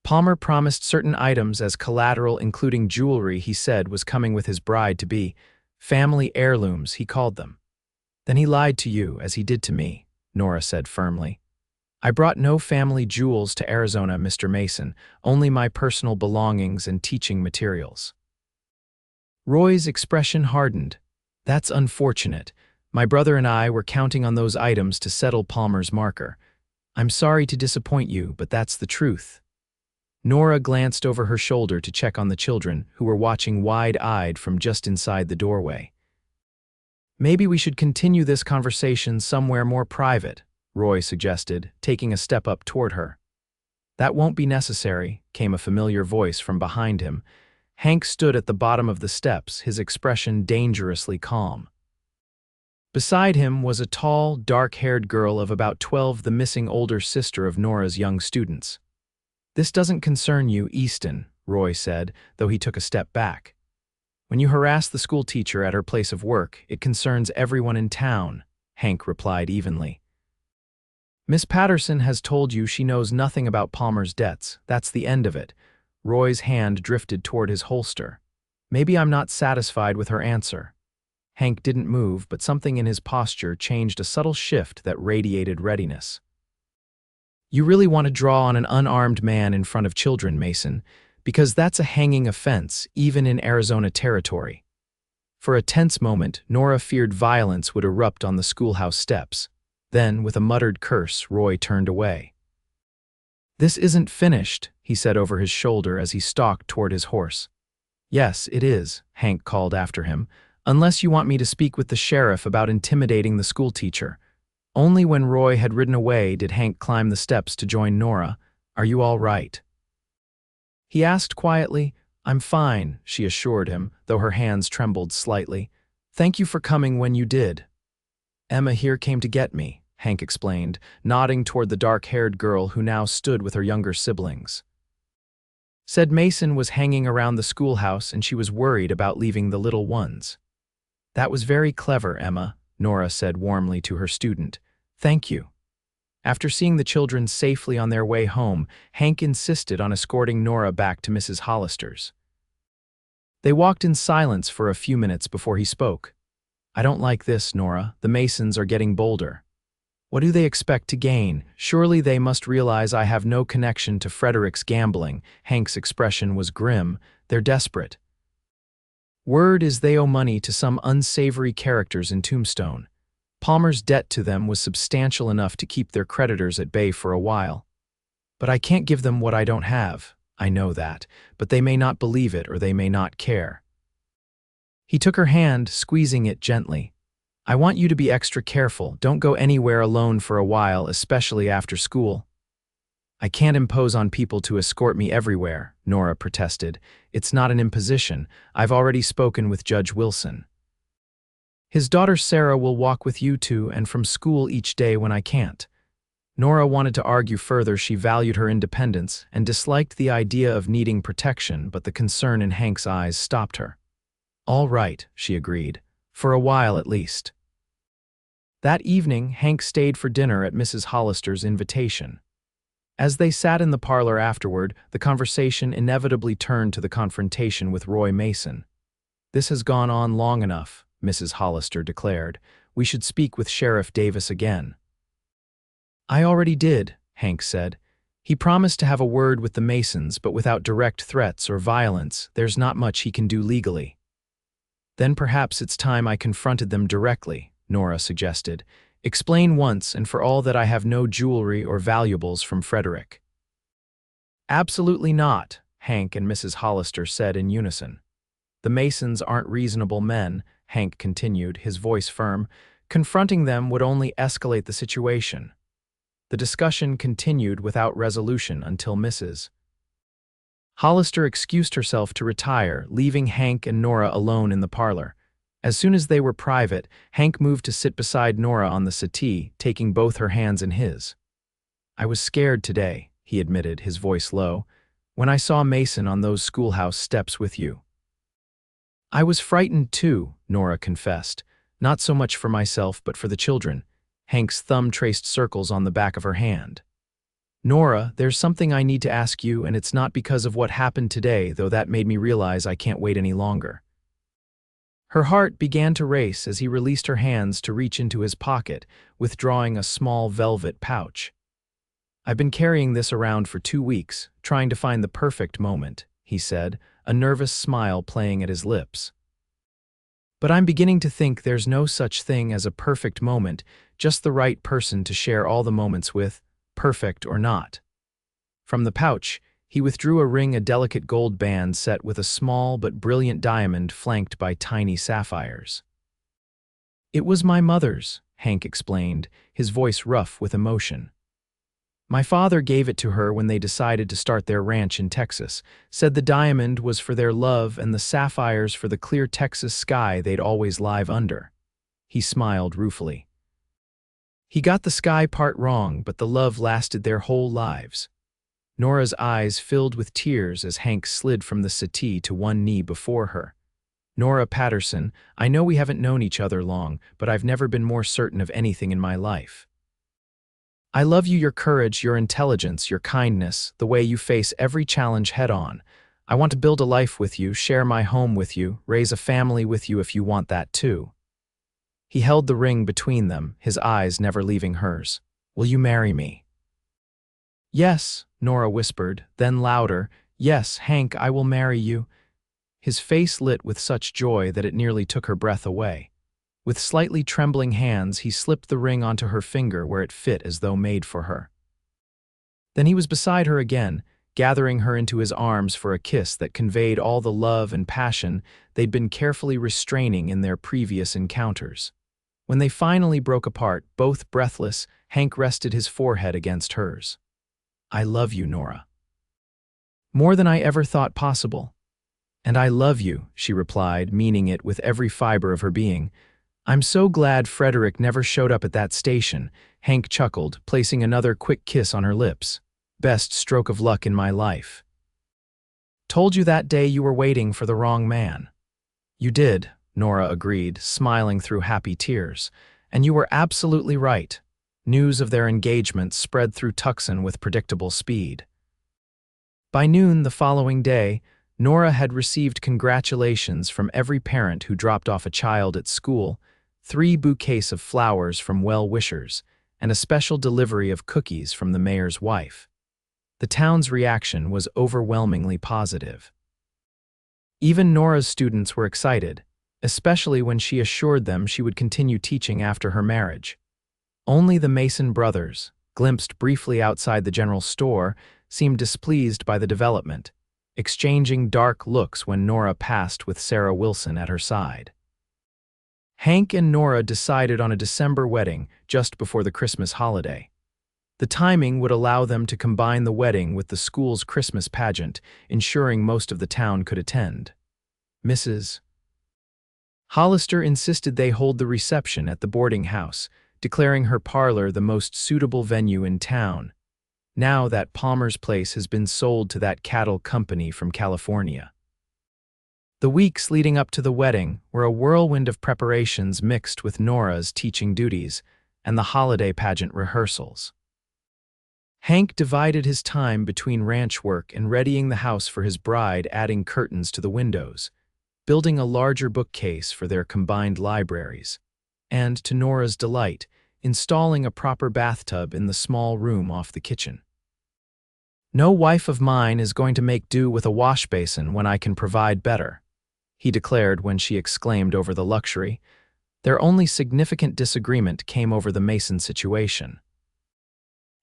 "Palmer promised certain items as collateral, including jewelry he said was coming with his bride-to-be. Family heirlooms, he called them. Then he lied to you, as he did to me," Nora said firmly. "I brought no family jewels to Arizona, Mr. Mason, only my personal belongings and teaching materials." Roy's expression hardened. "That's unfortunate. My brother and I were counting on those items to settle Palmer's marker. I'm sorry to disappoint you, but that's the truth." Nora glanced over her shoulder to check on the children, who were watching wide-eyed from just inside the doorway. Maybe we should continue this conversation somewhere more private, Roy suggested, taking a step up toward her. That won't be necessary, came a familiar voice from behind him. Hank stood at the bottom of the steps, his expression dangerously calm. Beside him was a tall, dark-haired girl of about 12, the missing older sister of Nora's young students. "This doesn't concern you, Easton," Roy said, though he took a step back. "When you harass the school teacher at her place of work, it concerns everyone in town," Hank replied evenly. "Miss Patterson has told you she knows nothing about Palmer's debts. That's the end of it." Roy's hand drifted toward his holster. "Maybe I'm not satisfied with her answer." Hank didn't move, but something in his posture changed, a subtle shift that radiated readiness. "You really want to draw on an unarmed man in front of children, Mason, because that's a hanging offense, even in Arizona territory." For a tense moment, Nora feared violence would erupt on the schoolhouse steps. Then, with a muttered curse, Roy turned away. "This isn't finished," he said over his shoulder as he stalked toward his horse. "Yes, it is," Hank called after him, "unless you want me to speak with the sheriff about intimidating the schoolteacher." Only when Roy had ridden away did Hank climb the steps to join Nora. "Are you all right?" he asked quietly. "I'm fine," she assured him, though her hands trembled slightly. "Thank you for coming when you did." "Emma here came to get me," Hank explained, nodding toward the dark-haired girl who now stood with her younger siblings. "Said Mason was hanging around the schoolhouse and she was worried about leaving the little ones." "That was very clever, Emma," Nora said warmly to her student. "Thank you." After seeing the children safely on their way home, Hank insisted on escorting Nora back to Mrs. Hollister's. They walked in silence for a few minutes before he spoke. "I don't like this, Nora. The Masons are getting bolder." "What do they expect to gain? Surely they must realize I have no connection to Frederick's gambling." Hank's expression was grim. "They're desperate. Word is they owe money to some unsavory characters in Tombstone. Palmer's debt to them was substantial enough to keep their creditors at bay for a while. But I can't give them what I don't have. I know that, but they may not believe it or they may not care." He took her hand, squeezing it gently. "I want you to be extra careful. Don't go anywhere alone for a while, especially after school." "I can't impose on people to escort me everywhere," Nora protested. "It's not an imposition. I've already spoken with Judge Wilson. His daughter Sarah will walk with you to and from school each day when I can't." Nora wanted to argue further. She valued her independence and disliked the idea of needing protection, but the concern in Hank's eyes stopped her. "All right," she agreed. "For a while at least." That evening, Hank stayed for dinner at Mrs. Hollister's invitation. As they sat in the parlor afterward, the conversation inevitably turned to the confrontation with Roy Mason. "This has gone on long enough," Mrs. Hollister declared. "We should speak with Sheriff Davis again." "I already did," Hank said. "He promised to have a word with the Masons, but without direct threats or violence, there's not much he can do legally." "Then perhaps it's time I confronted them directly," Nora suggested. "Explain once and for all that I have no jewelry or valuables from Frederick." "Absolutely not," Hank and Mrs. Hollister said in unison. "The Masons aren't reasonable men," Hank continued, his voice firm. "Confronting them would only escalate the situation." The discussion continued without resolution until Mrs. Hollister excused herself to retire, leaving Hank and Nora alone in the parlor. As soon as they were private, Hank moved to sit beside Nora on the settee, taking both her hands in his. "I was scared today," he admitted, his voice low, "when I saw Mason on those schoolhouse steps with you." "I was frightened too," Nora confessed. "Not so much for myself, but for the children." Hank's thumb traced circles on the back of her hand. "Nora, there's something I need to ask you, and it's not because of what happened today, though that made me realize I can't wait any longer." Her heart began to race as he released her hands to reach into his pocket, withdrawing a small velvet pouch. "I've been carrying this around for 2 weeks, trying to find the perfect moment," he said, a nervous smile playing at his lips. "But I'm beginning to think there's no such thing as a perfect moment, just the right person to share all the moments with, perfect or not." From the pouch, he withdrew a ring, a delicate gold band set with a small but brilliant diamond flanked by tiny sapphires. "It was my mother's," Hank explained, his voice rough with emotion. "My father gave it to her when they decided to start their ranch in Texas, said the diamond was for their love and the sapphires for the clear Texas sky they'd always live under." He smiled ruefully. "He got the sky part wrong, but the love lasted their whole lives." Nora's eyes filled with tears as Hank slid from the settee to one knee before her. "Nora Patterson, I know we haven't known each other long, but I've never been more certain of anything in my life. I love you, your courage, your intelligence, your kindness, the way you face every challenge head-on. I want to build a life with you, share my home with you, raise a family with you if you want that too." He held the ring between them, his eyes never leaving hers. "Will you marry me?" "Yes," Nora whispered, then louder, "Yes, Hank, I will marry you." His face lit with such joy that it nearly took her breath away. With slightly trembling hands, he slipped the ring onto her finger where it fit as though made for her. Then he was beside her again, gathering her into his arms for a kiss that conveyed all the love and passion they'd been carefully restraining in their previous encounters. When they finally broke apart, both breathless, Hank rested his forehead against hers. "I love you, Nora. More than I ever thought possible." "And I love you," she replied, meaning it with every fiber of her being. "I'm so glad Frederick never showed up at that station," Hank chuckled, placing another quick kiss on her lips. "Best stroke of luck in my life. Told you that day you were waiting for the wrong man." "You did," Nora agreed, smiling through happy tears. "And you were absolutely right." News of their engagement spread through Tucson with predictable speed. By noon the following day, Nora had received congratulations from every parent who dropped off a child at school, 3 bouquets of flowers from well-wishers, and a special delivery of cookies from the mayor's wife. The town's reaction was overwhelmingly positive. Even Nora's students were excited, especially when she assured them she would continue teaching after her marriage. Only the Mason brothers, glimpsed briefly outside the general store, seemed displeased by the development, exchanging dark looks when Nora passed with Sarah Wilson at her side. Hank and Nora decided on a December wedding just before the Christmas holiday. The timing would allow them to combine the wedding with the school's Christmas pageant, ensuring most of the town could attend. Mrs. Hollister insisted they hold the reception at the boarding house, declaring her parlor the most suitable venue in town, now that Palmer's place has been sold to that cattle company from California. The weeks leading up to the wedding were a whirlwind of preparations mixed with Nora's teaching duties and the holiday pageant rehearsals. Hank divided his time between ranch work and readying the house for his bride, adding curtains to the windows, building a larger bookcase for their combined libraries, and, to Nora's delight, installing a proper bathtub in the small room off the kitchen. "No wife of mine is going to make do with a wash basin when I can provide better," he declared when she exclaimed over the luxury. Their only significant disagreement came over the Mason situation.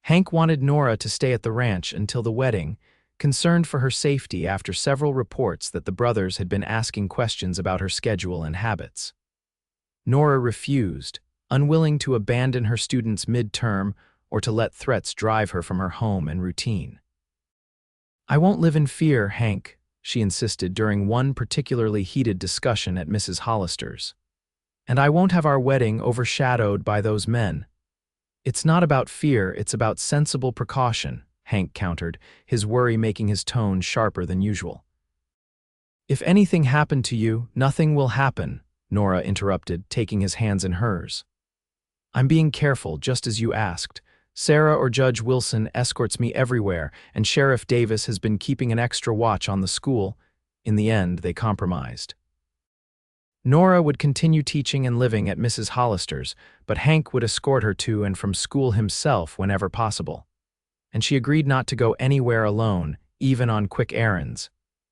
Hank wanted Nora to stay at the ranch until the wedding, concerned for her safety after several reports that the brothers had been asking questions about her schedule and habits. Nora refused, unwilling to abandon her students mid-term or to let threats drive her from her home and routine. "I won't live in fear, Hank," she insisted during one particularly heated discussion at Mrs. Hollister's. "And I won't have our wedding overshadowed by those men." "It's not about fear, it's about sensible precaution," Hank countered, his worry making his tone sharper than usual. "If anything happened to you, nothing will happen," Nora interrupted, taking his hands in hers. "I'm being careful, just as you asked. Sarah or Judge Wilson escorts me everywhere, and Sheriff Davis has been keeping an extra watch on the school." In the end, they compromised. Nora would continue teaching and living at Mrs. Hollister's, but Hank would escort her to and from school himself whenever possible. And she agreed not to go anywhere alone, even on quick errands.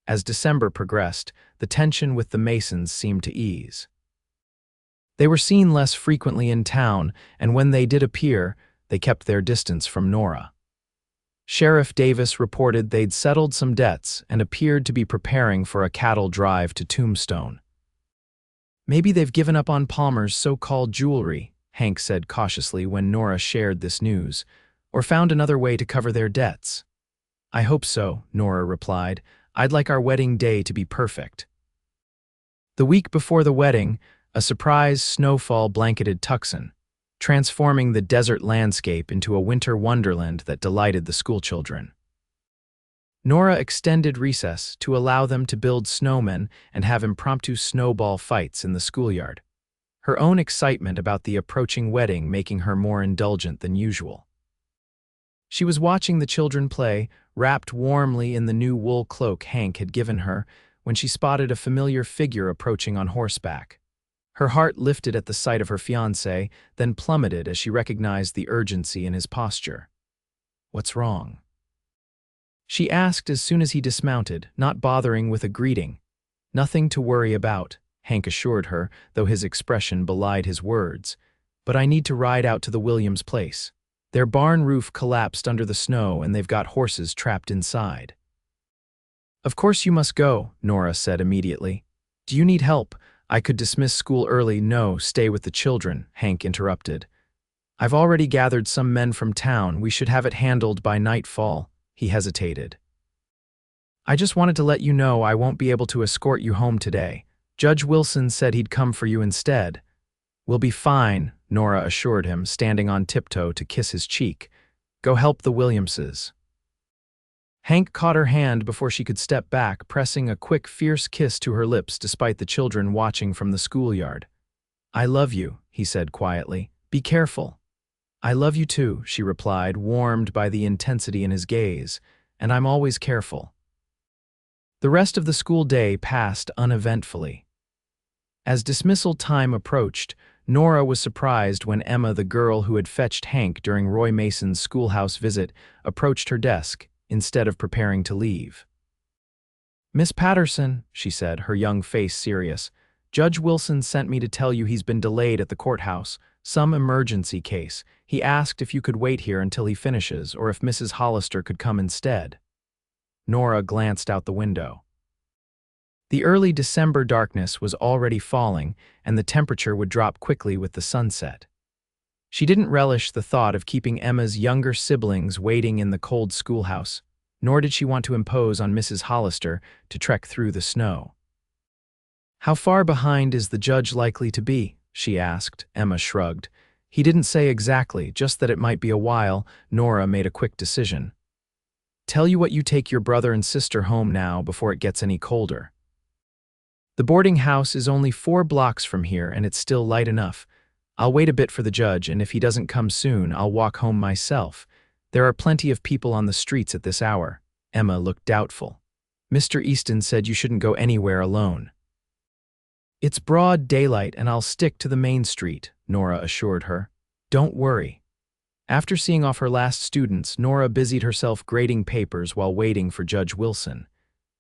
As December progressed, the tension with the Masons seemed to ease. They were seen less frequently in town, and when they did appear, they kept their distance from Nora. Sheriff Davis reported they'd settled some debts and appeared to be preparing for a cattle drive to Tombstone. Maybe they've given up on Palmer's so-called jewelry, Hank said cautiously when Nora shared this news, or found another way to cover their debts. I hope so, Nora replied. I'd like our wedding day to be perfect. The week before the wedding, a surprise snowfall blanketed Tucson, transforming the desert landscape into a winter wonderland that delighted the schoolchildren. Nora extended recess to allow them to build snowmen and have impromptu snowball fights in the schoolyard, her own excitement about the approaching wedding making her more indulgent than usual. She was watching the children play, wrapped warmly in the new wool cloak Hank had given her, when she spotted a familiar figure approaching on horseback. Her heart lifted at the sight of her fiancé, then plummeted as she recognized the urgency in his posture. "What's wrong?" she asked as soon as he dismounted, not bothering with a greeting. "Nothing to worry about," Hank assured her, though his expression belied his words. "But I need to ride out to the Williams place. Their barn roof collapsed under the snow and they've got horses trapped inside." "Of course you must go," Nora said immediately. "Do you need help? I could dismiss school early." "No, stay with the children," Hank interrupted. "I've already gathered some men from town. We should have it handled by nightfall." He hesitated. "I just wanted to let you know I won't be able to escort you home today. Judge Wilson said he'd come for you instead." "We'll be fine," Nora assured him, standing on tiptoe to kiss his cheek. "Go help the Williamses." Hank caught her hand before she could step back, pressing a quick, fierce kiss to her lips despite the children watching from the schoolyard. "I love you," he said quietly. "Be careful." "I love you too," she replied, warmed by the intensity in his gaze, "and I'm always careful." The rest of the school day passed uneventfully. As dismissal time approached, Nora was surprised when Emma, the girl who had fetched Hank during Roy Mason's schoolhouse visit, approached her desk instead of preparing to leave. "Miss Patterson," she said, her young face serious, "Judge Wilson sent me to tell you he's been delayed at the courthouse. Some emergency case. He asked if you could wait here until he finishes, or if Mrs. Hollister could come instead." Nora glanced out the window. The early December darkness was already falling, and the temperature would drop quickly with the sunset. She didn't relish the thought of keeping Emma's younger siblings waiting in the cold schoolhouse, nor did she want to impose on Mrs. Hollister to trek through the snow. "How far behind is the judge likely to be?" she asked. Emma shrugged. "He didn't say exactly, just that it might be a while." Nora made a quick decision. "Tell you what, you take your brother and sister home now before it gets any colder. The boarding house is only 4 blocks from here and it's still light enough. I'll wait a bit for the judge, and if he doesn't come soon, I'll walk home myself. There are plenty of people on the streets at this hour." Emma looked doubtful. "Mr. Easton said you shouldn't go anywhere alone." "It's broad daylight and I'll stick to the main street," Nora assured her. "Don't worry." After seeing off her last students, Nora busied herself grading papers while waiting for Judge Wilson.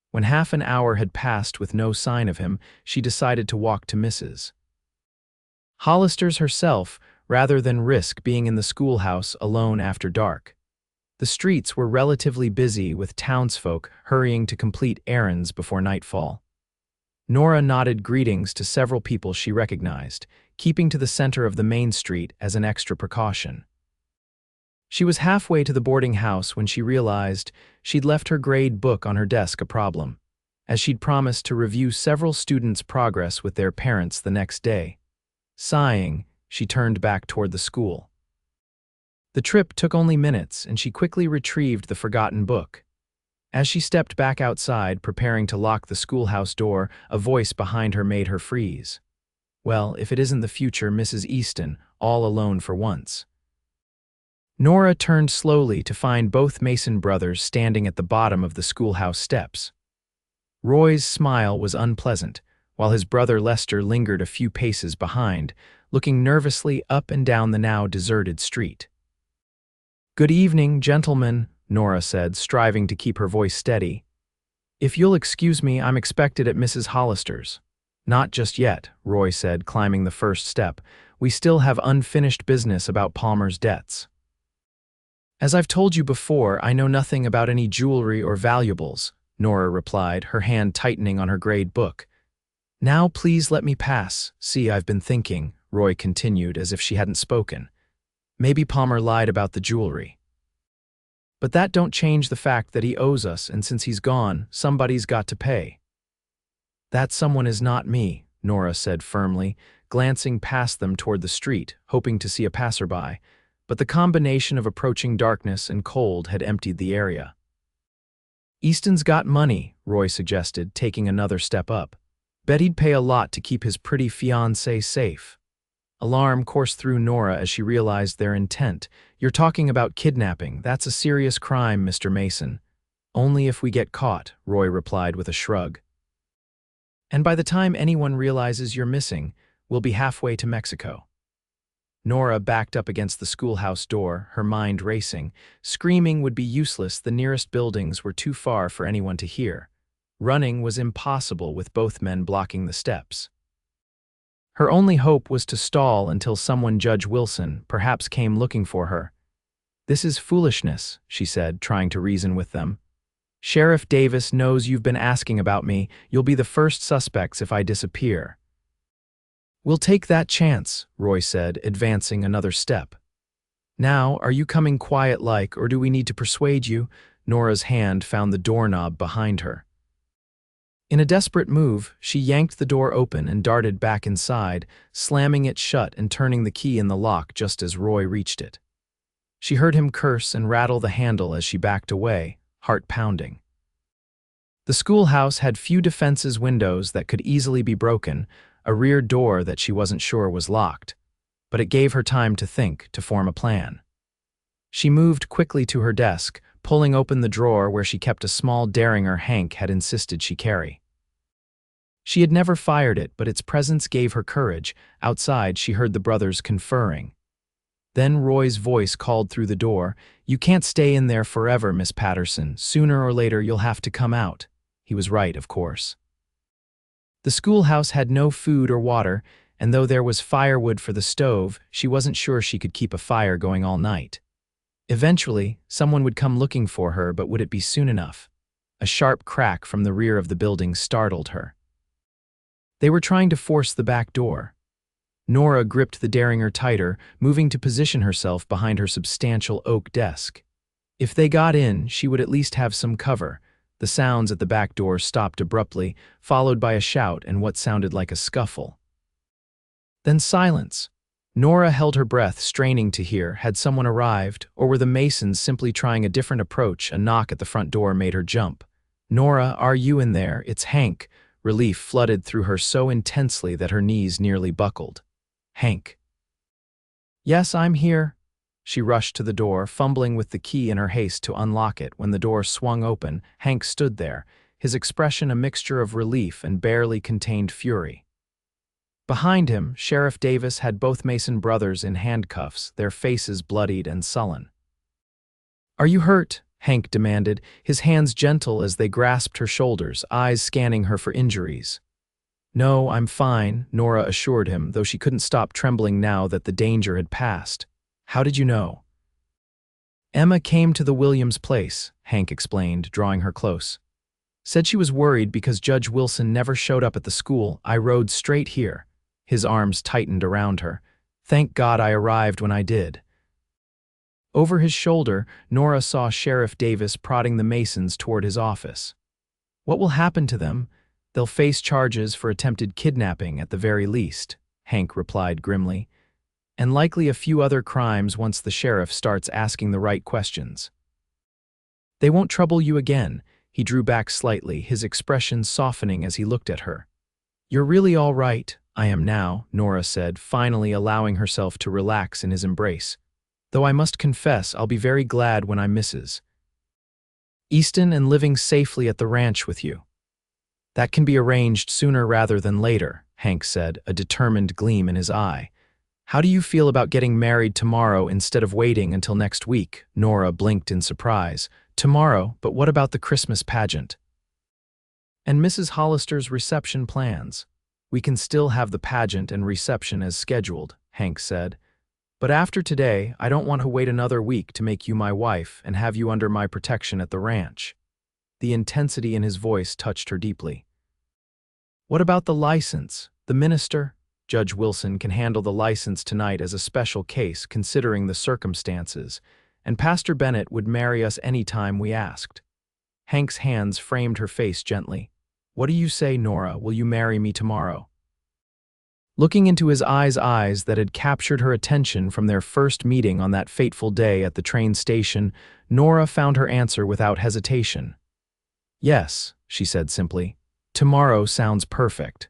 When half an hour had passed with no sign of him, she decided to walk to Mrs. Hollister's herself, rather than risk being in the schoolhouse alone after dark. The streets were relatively busy with townsfolk hurrying to complete errands before nightfall. Nora nodded greetings to several people she recognized, keeping to the center of the main street as an extra precaution. She was halfway to the boarding house when she realized she'd left her grade book on her desk a problem, as she'd promised to review several students' progress with their parents the next day. Sighing, she turned back toward the school. The trip took only minutes, and she quickly retrieved the forgotten book. As she stepped back outside, preparing to lock the schoolhouse door, a voice behind her made her freeze. Well, if it isn't the future Mrs. Easton, all alone for once. Nora turned slowly to find both Mason brothers standing at the bottom of the schoolhouse steps. Roy's smile was unpleasant, while his brother Lester lingered a few paces behind, looking nervously up and down the now deserted street. "Good evening, gentlemen," Nora said, striving to keep her voice steady. "If you'll excuse me, I'm expected at Mrs. Hollister's." "Not just yet," Roy said, climbing the first step. "We still have unfinished business about Palmer's debts." "As I've told you before, I know nothing about any jewelry or valuables," Nora replied, her hand tightening on her grade book. Now please let me pass. See, I've been thinking, Roy continued as if she hadn't spoken. Maybe Palmer lied about the jewelry. But that don't change the fact that he owes us, and since he's gone, somebody's got to pay. That someone is not me, Nora said firmly, glancing past them toward the street, hoping to see a passerby, but the combination of approaching darkness and cold had emptied the area. Easton's got money, Roy suggested, taking another step up. Bet he'd pay a lot to keep his pretty fiancée safe. Alarm coursed through Nora as she realized their intent. You're talking about kidnapping. That's a serious crime, Mr. Mason. Only if we get caught, Roy replied with a shrug. And by the time anyone realizes you're missing, we'll be halfway to Mexico. Nora backed up against the schoolhouse door, her mind racing. Screaming would be useless, the nearest buildings were too far for anyone to hear. Running was impossible with both men blocking the steps. Her only hope was to stall until someone, Judge Wilson, perhaps came looking for her. This is foolishness, she said, trying to reason with them. Sheriff Davis knows you've been asking about me. You'll be the first suspects if I disappear. We'll take that chance, Roy said, advancing another step. Now, are you coming quiet-like, or do we need to persuade you? Nora's hand found the doorknob behind her. In a desperate move, she yanked the door open and darted back inside, slamming it shut and turning the key in the lock just as Roy reached it. She heard him curse and rattle the handle as she backed away, heart pounding. The schoolhouse had few defenses, windows that could easily be broken, a rear door that she wasn't sure was locked, but it gave her time to think, to form a plan. She moved quickly to her desk, pulling open the drawer where she kept a small derringer Hank had insisted she carry. She had never fired it, but its presence gave her courage. Outside, she heard the brothers conferring. Then Roy's voice called through the door, "You can't stay in there forever, Miss Patterson. Sooner or later you'll have to come out." He was right, of course. The schoolhouse had no food or water, and though there was firewood for the stove, she wasn't sure she could keep a fire going all night. Eventually, someone would come looking for her, but would it be soon enough? A sharp crack from the rear of the building startled her. They were trying to force the back door. Nora gripped the derringer tighter, moving to position herself behind her substantial oak desk. If they got in, she would at least have some cover. The sounds at the back door stopped abruptly, followed by a shout and what sounded like a scuffle. Then silence. Nora held her breath, straining to hear. Had someone arrived, or were the Masons simply trying a different approach? A knock at the front door made her jump. "Nora, are you in there? It's Hank." Relief flooded through her so intensely that her knees nearly buckled. "Hank." "Yes, I'm here." She rushed to the door, fumbling with the key in her haste to unlock it. When the door swung open, Hank stood there, his expression a mixture of relief and barely contained fury. Behind him, Sheriff Davis had both Mason brothers in handcuffs, their faces bloodied and sullen. "Are you hurt?" Hank demanded, his hands gentle as they grasped her shoulders, eyes scanning her for injuries. "No, I'm fine," Nora assured him, though she couldn't stop trembling now that the danger had passed. "How did you know?" "Emma came to the Williams place," Hank explained, drawing her close. "Said she was worried because Judge Wilson never showed up at the school. I rode straight here." His arms tightened around her. "Thank God I arrived when I did." Over his shoulder, Nora saw Sheriff Davis prodding the Masons toward his office. "What will happen to them? They'll face charges for attempted kidnapping at the very least," Hank replied grimly. "And likely a few other crimes once the sheriff starts asking the right questions." "They won't trouble you again." He drew back slightly, his expression softening as he looked at her. "You're really all right." "I am now," Nora said, finally allowing herself to relax in his embrace. "Though I must confess, I'll be very glad when I'm Mrs. Easton and living safely at the ranch with you." "That can be arranged sooner rather than later," Hank said, a determined gleam in his eye. "How do you feel about getting married tomorrow instead of waiting until next week?" Nora blinked in surprise. "Tomorrow, but what about the Christmas pageant? And Mrs. Hollister's reception plans?" "We can still have the pageant and reception as scheduled," Hank said. "But after today, I don't want to wait another week to make you my wife and have you under my protection at the ranch." The intensity in his voice touched her deeply. What about the license? The minister? Judge Wilson can handle the license tonight as a special case considering the circumstances, and Pastor Bennett would marry us any time we asked. Hank's hands framed her face gently. What do you say, Nora? Will you marry me tomorrow? Looking into his eyes that had captured her attention from their first meeting on that fateful day at the train station, Nora found her answer without hesitation. Yes, she said simply. Tomorrow sounds perfect.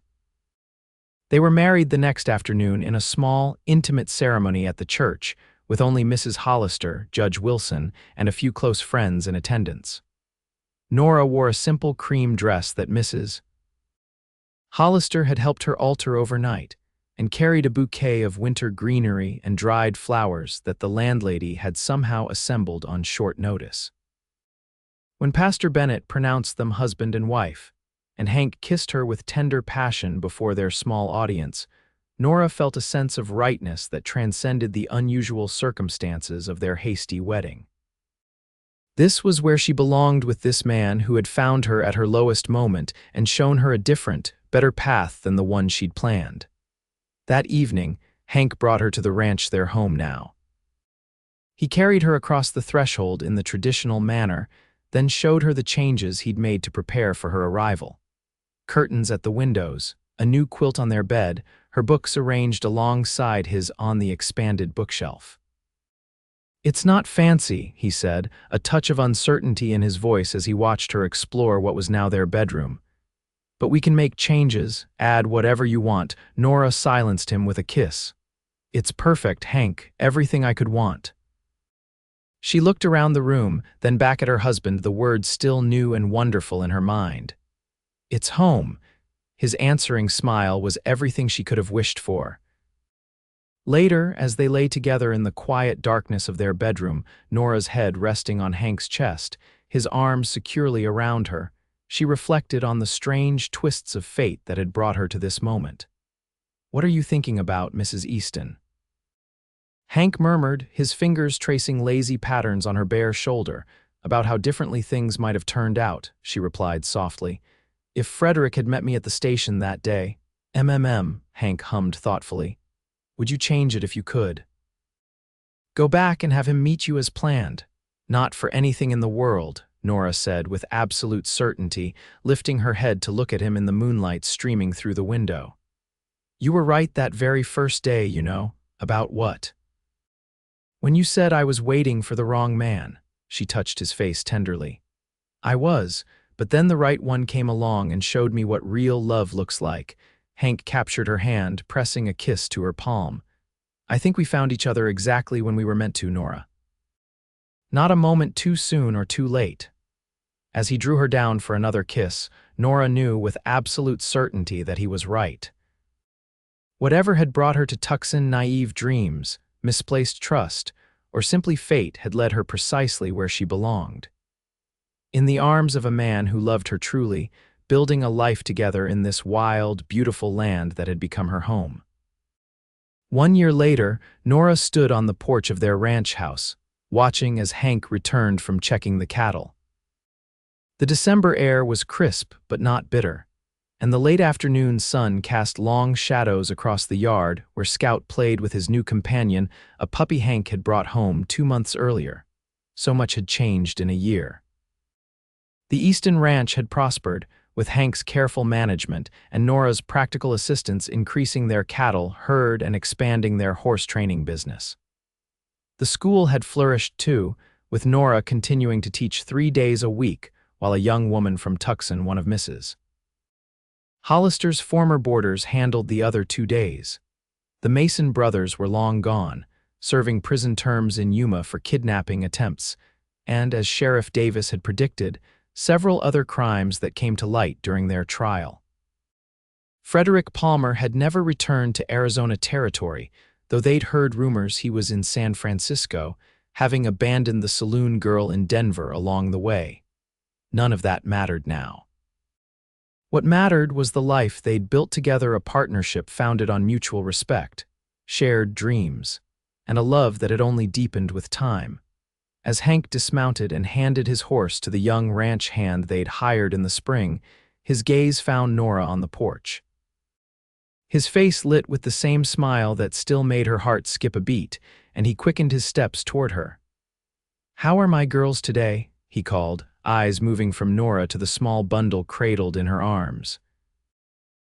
They were married the next afternoon in a small, intimate ceremony at the church, with only Mrs. Hollister, Judge Wilson, and a few close friends in attendance. Nora wore a simple cream dress that Mrs. Hollister had helped her alter overnight, and carried a bouquet of winter greenery and dried flowers that the landlady had somehow assembled on short notice. When Pastor Bennett pronounced them husband and wife, and Hank kissed her with tender passion before their small audience, Nora felt a sense of rightness that transcended the unusual circumstances of their hasty wedding. This was where she belonged with this man who had found her at her lowest moment and shown her a different, better path than the one she'd planned. That evening, Hank brought her to the ranch, their home now. He carried her across the threshold in the traditional manner, then showed her the changes he'd made to prepare for her arrival. Curtains at the windows, a new quilt on their bed, her books arranged alongside his on the expanded bookshelf. It's not fancy, he said, a touch of uncertainty in his voice as he watched her explore what was now their bedroom. But we can make changes, add whatever you want. Nora silenced him with a kiss. It's perfect, Hank, everything I could want. She looked around the room, then back at her husband, the words still new and wonderful in her mind. It's home. His answering smile was everything she could have wished for. Later, as they lay together in the quiet darkness of their bedroom, Nora's head resting on Hank's chest, his arms securely around her, she reflected on the strange twists of fate that had brought her to this moment. What are you thinking about, Mrs. Easton? Hank murmured, his fingers tracing lazy patterns on her bare shoulder. About how differently things might have turned out, she replied softly. If Frederick had met me at the station that day, Hank hummed thoughtfully. Would you change it if you could? Go back and have him meet you as planned. Not for anything in the world, Nora said with absolute certainty, lifting her head to look at him in the moonlight streaming through the window. You were right that very first day, you know. About what? When you said I was waiting for the wrong man, she touched his face tenderly. I was, but then the right one came along and showed me what real love looks like. Hank captured her hand, pressing a kiss to her palm. I think we found each other exactly when we were meant to, Nora. Not a moment too soon or too late. As he drew her down for another kiss, Nora knew with absolute certainty that he was right. Whatever had brought her to Tucson, naive dreams, misplaced trust, or simply fate had led her precisely where she belonged. In the arms of a man who loved her truly, building a life together in this wild, beautiful land that had become her home. 1 year later, Nora stood on the porch of their ranch house, watching as Hank returned from checking the cattle. The December air was crisp but not bitter, and the late afternoon sun cast long shadows across the yard where Scout played with his new companion, a puppy Hank had brought home 2 months earlier. So much had changed in a year. The Easton Ranch had prospered, with Hank's careful management and Nora's practical assistance increasing their cattle herd and expanding their horse training business. The school had flourished too, with Nora continuing to teach 3 days a week, while a young woman from Tucson, one of Mrs. Hollister's former boarders, handled the other 2 days. The Mason brothers were long gone, serving prison terms in Yuma for kidnapping attempts, and, as Sheriff Davis had predicted, several other crimes that came to light during their trial. Frederick Palmer had never returned to Arizona territory, though they'd heard rumors he was in San Francisco, having abandoned the saloon girl in Denver along the way. None of that mattered now. What mattered was the life they'd built together, a partnership founded on mutual respect, shared dreams, and a love that had only deepened with time. As Hank dismounted and handed his horse to the young ranch hand they'd hired in the spring, His gaze found Nora on the porch. His face lit with the same smile that still made her heart skip a beat, and he quickened his steps toward her. "How are my girls today?" he called, eyes moving from Nora to the small bundle cradled in her arms.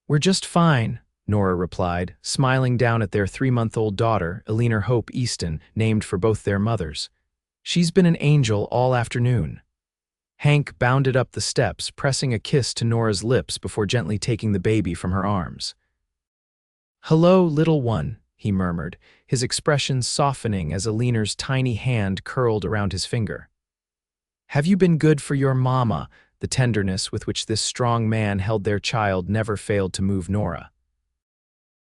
"We're just fine," Nora replied, smiling down at their 3-month-old daughter, Eleanor Hope Easton, named for both their mothers. "She's been an angel all afternoon." Hank bounded up the steps, pressing a kiss to Nora's lips before gently taking the baby from her arms. "Hello, little one," he murmured, his expression softening as Eleanor's tiny hand curled around his finger. "Have you been good for your mama?" The tenderness with which this strong man held their child never failed to move Nora.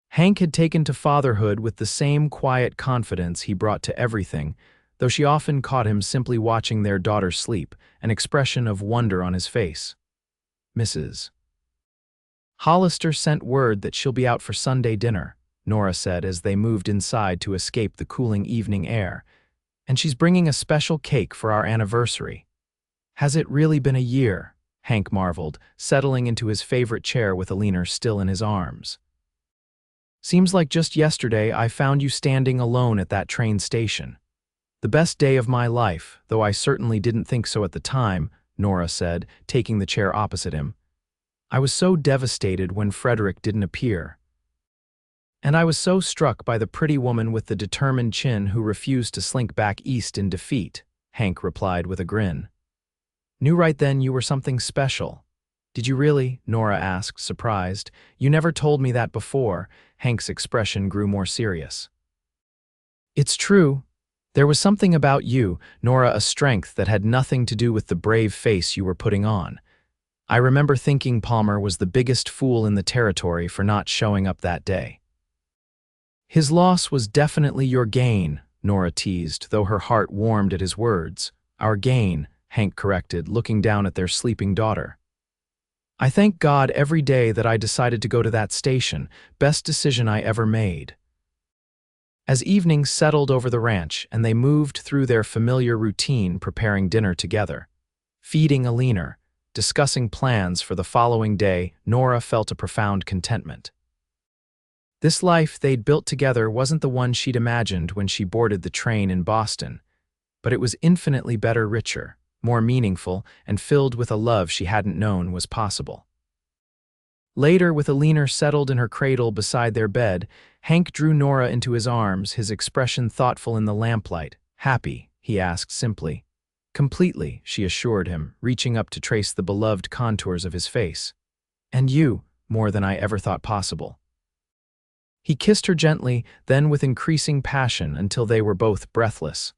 Hank had taken to fatherhood with the same quiet confidence he brought to everything, though she often caught him simply watching their daughter sleep, an expression of wonder on his face. "Mrs. Hollister sent word that she'll be out for Sunday dinner," Nora said as they moved inside to escape the cooling evening air, "and she's bringing a special cake for our anniversary." "Has it really been a year?" Hank marveled, settling into his favorite chair with Eleanor still in his arms. "Seems like just yesterday I found you standing alone at that train station." "The best day of my life, though I certainly didn't think so at the time," Nora said, taking the chair opposite him. "I was so devastated when Frederick didn't appear. And I was so struck by the pretty woman with the determined chin who refused to slink back east in defeat," Hank replied with a grin. "Knew right then you were something special." "Did you really?" Nora asked, surprised. "You never told me that before." Hank's expression grew more serious. "It's true. There was something about you, Nora, a strength that had nothing to do with the brave face you were putting on. I remember thinking Palmer was the biggest fool in the territory for not showing up that day." "His loss was definitely your gain," Nora teased, though her heart warmed at his words. "Our gain," Hank corrected, looking down at their sleeping daughter. "I thank God every day that I decided to go to that station. Best decision I ever made." As evening settled over the ranch and they moved through their familiar routine preparing dinner together, feeding Eleanor, discussing plans for the following day, Nora felt a profound contentment. This life they'd built together wasn't the one she'd imagined when she boarded the train in Boston, but it was infinitely better, richer, more meaningful, and filled with a love she hadn't known was possible. Later, with Eleanor settled in her cradle beside their bed, Hank drew Nora into his arms, his expression thoughtful in the lamplight. "Happy?" he asked simply. "Completely," she assured him, reaching up to trace the beloved contours of his face. "And you, more than I ever thought possible." He kissed her gently, then with increasing passion until they were both breathless.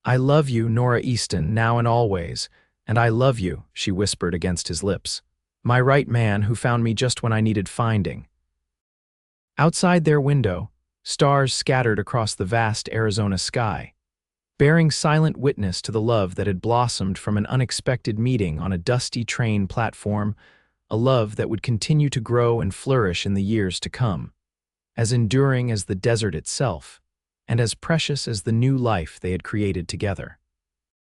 "I love you, Nora Easton, now and always, and I love you," she whispered against his lips. "My right man who found me just when I needed finding." Outside their window, stars scattered across the vast Arizona sky, bearing silent witness to the love that had blossomed from an unexpected meeting on a dusty train platform, a love that would continue to grow and flourish in the years to come, as enduring as the desert itself, and as precious as the new life they had created together.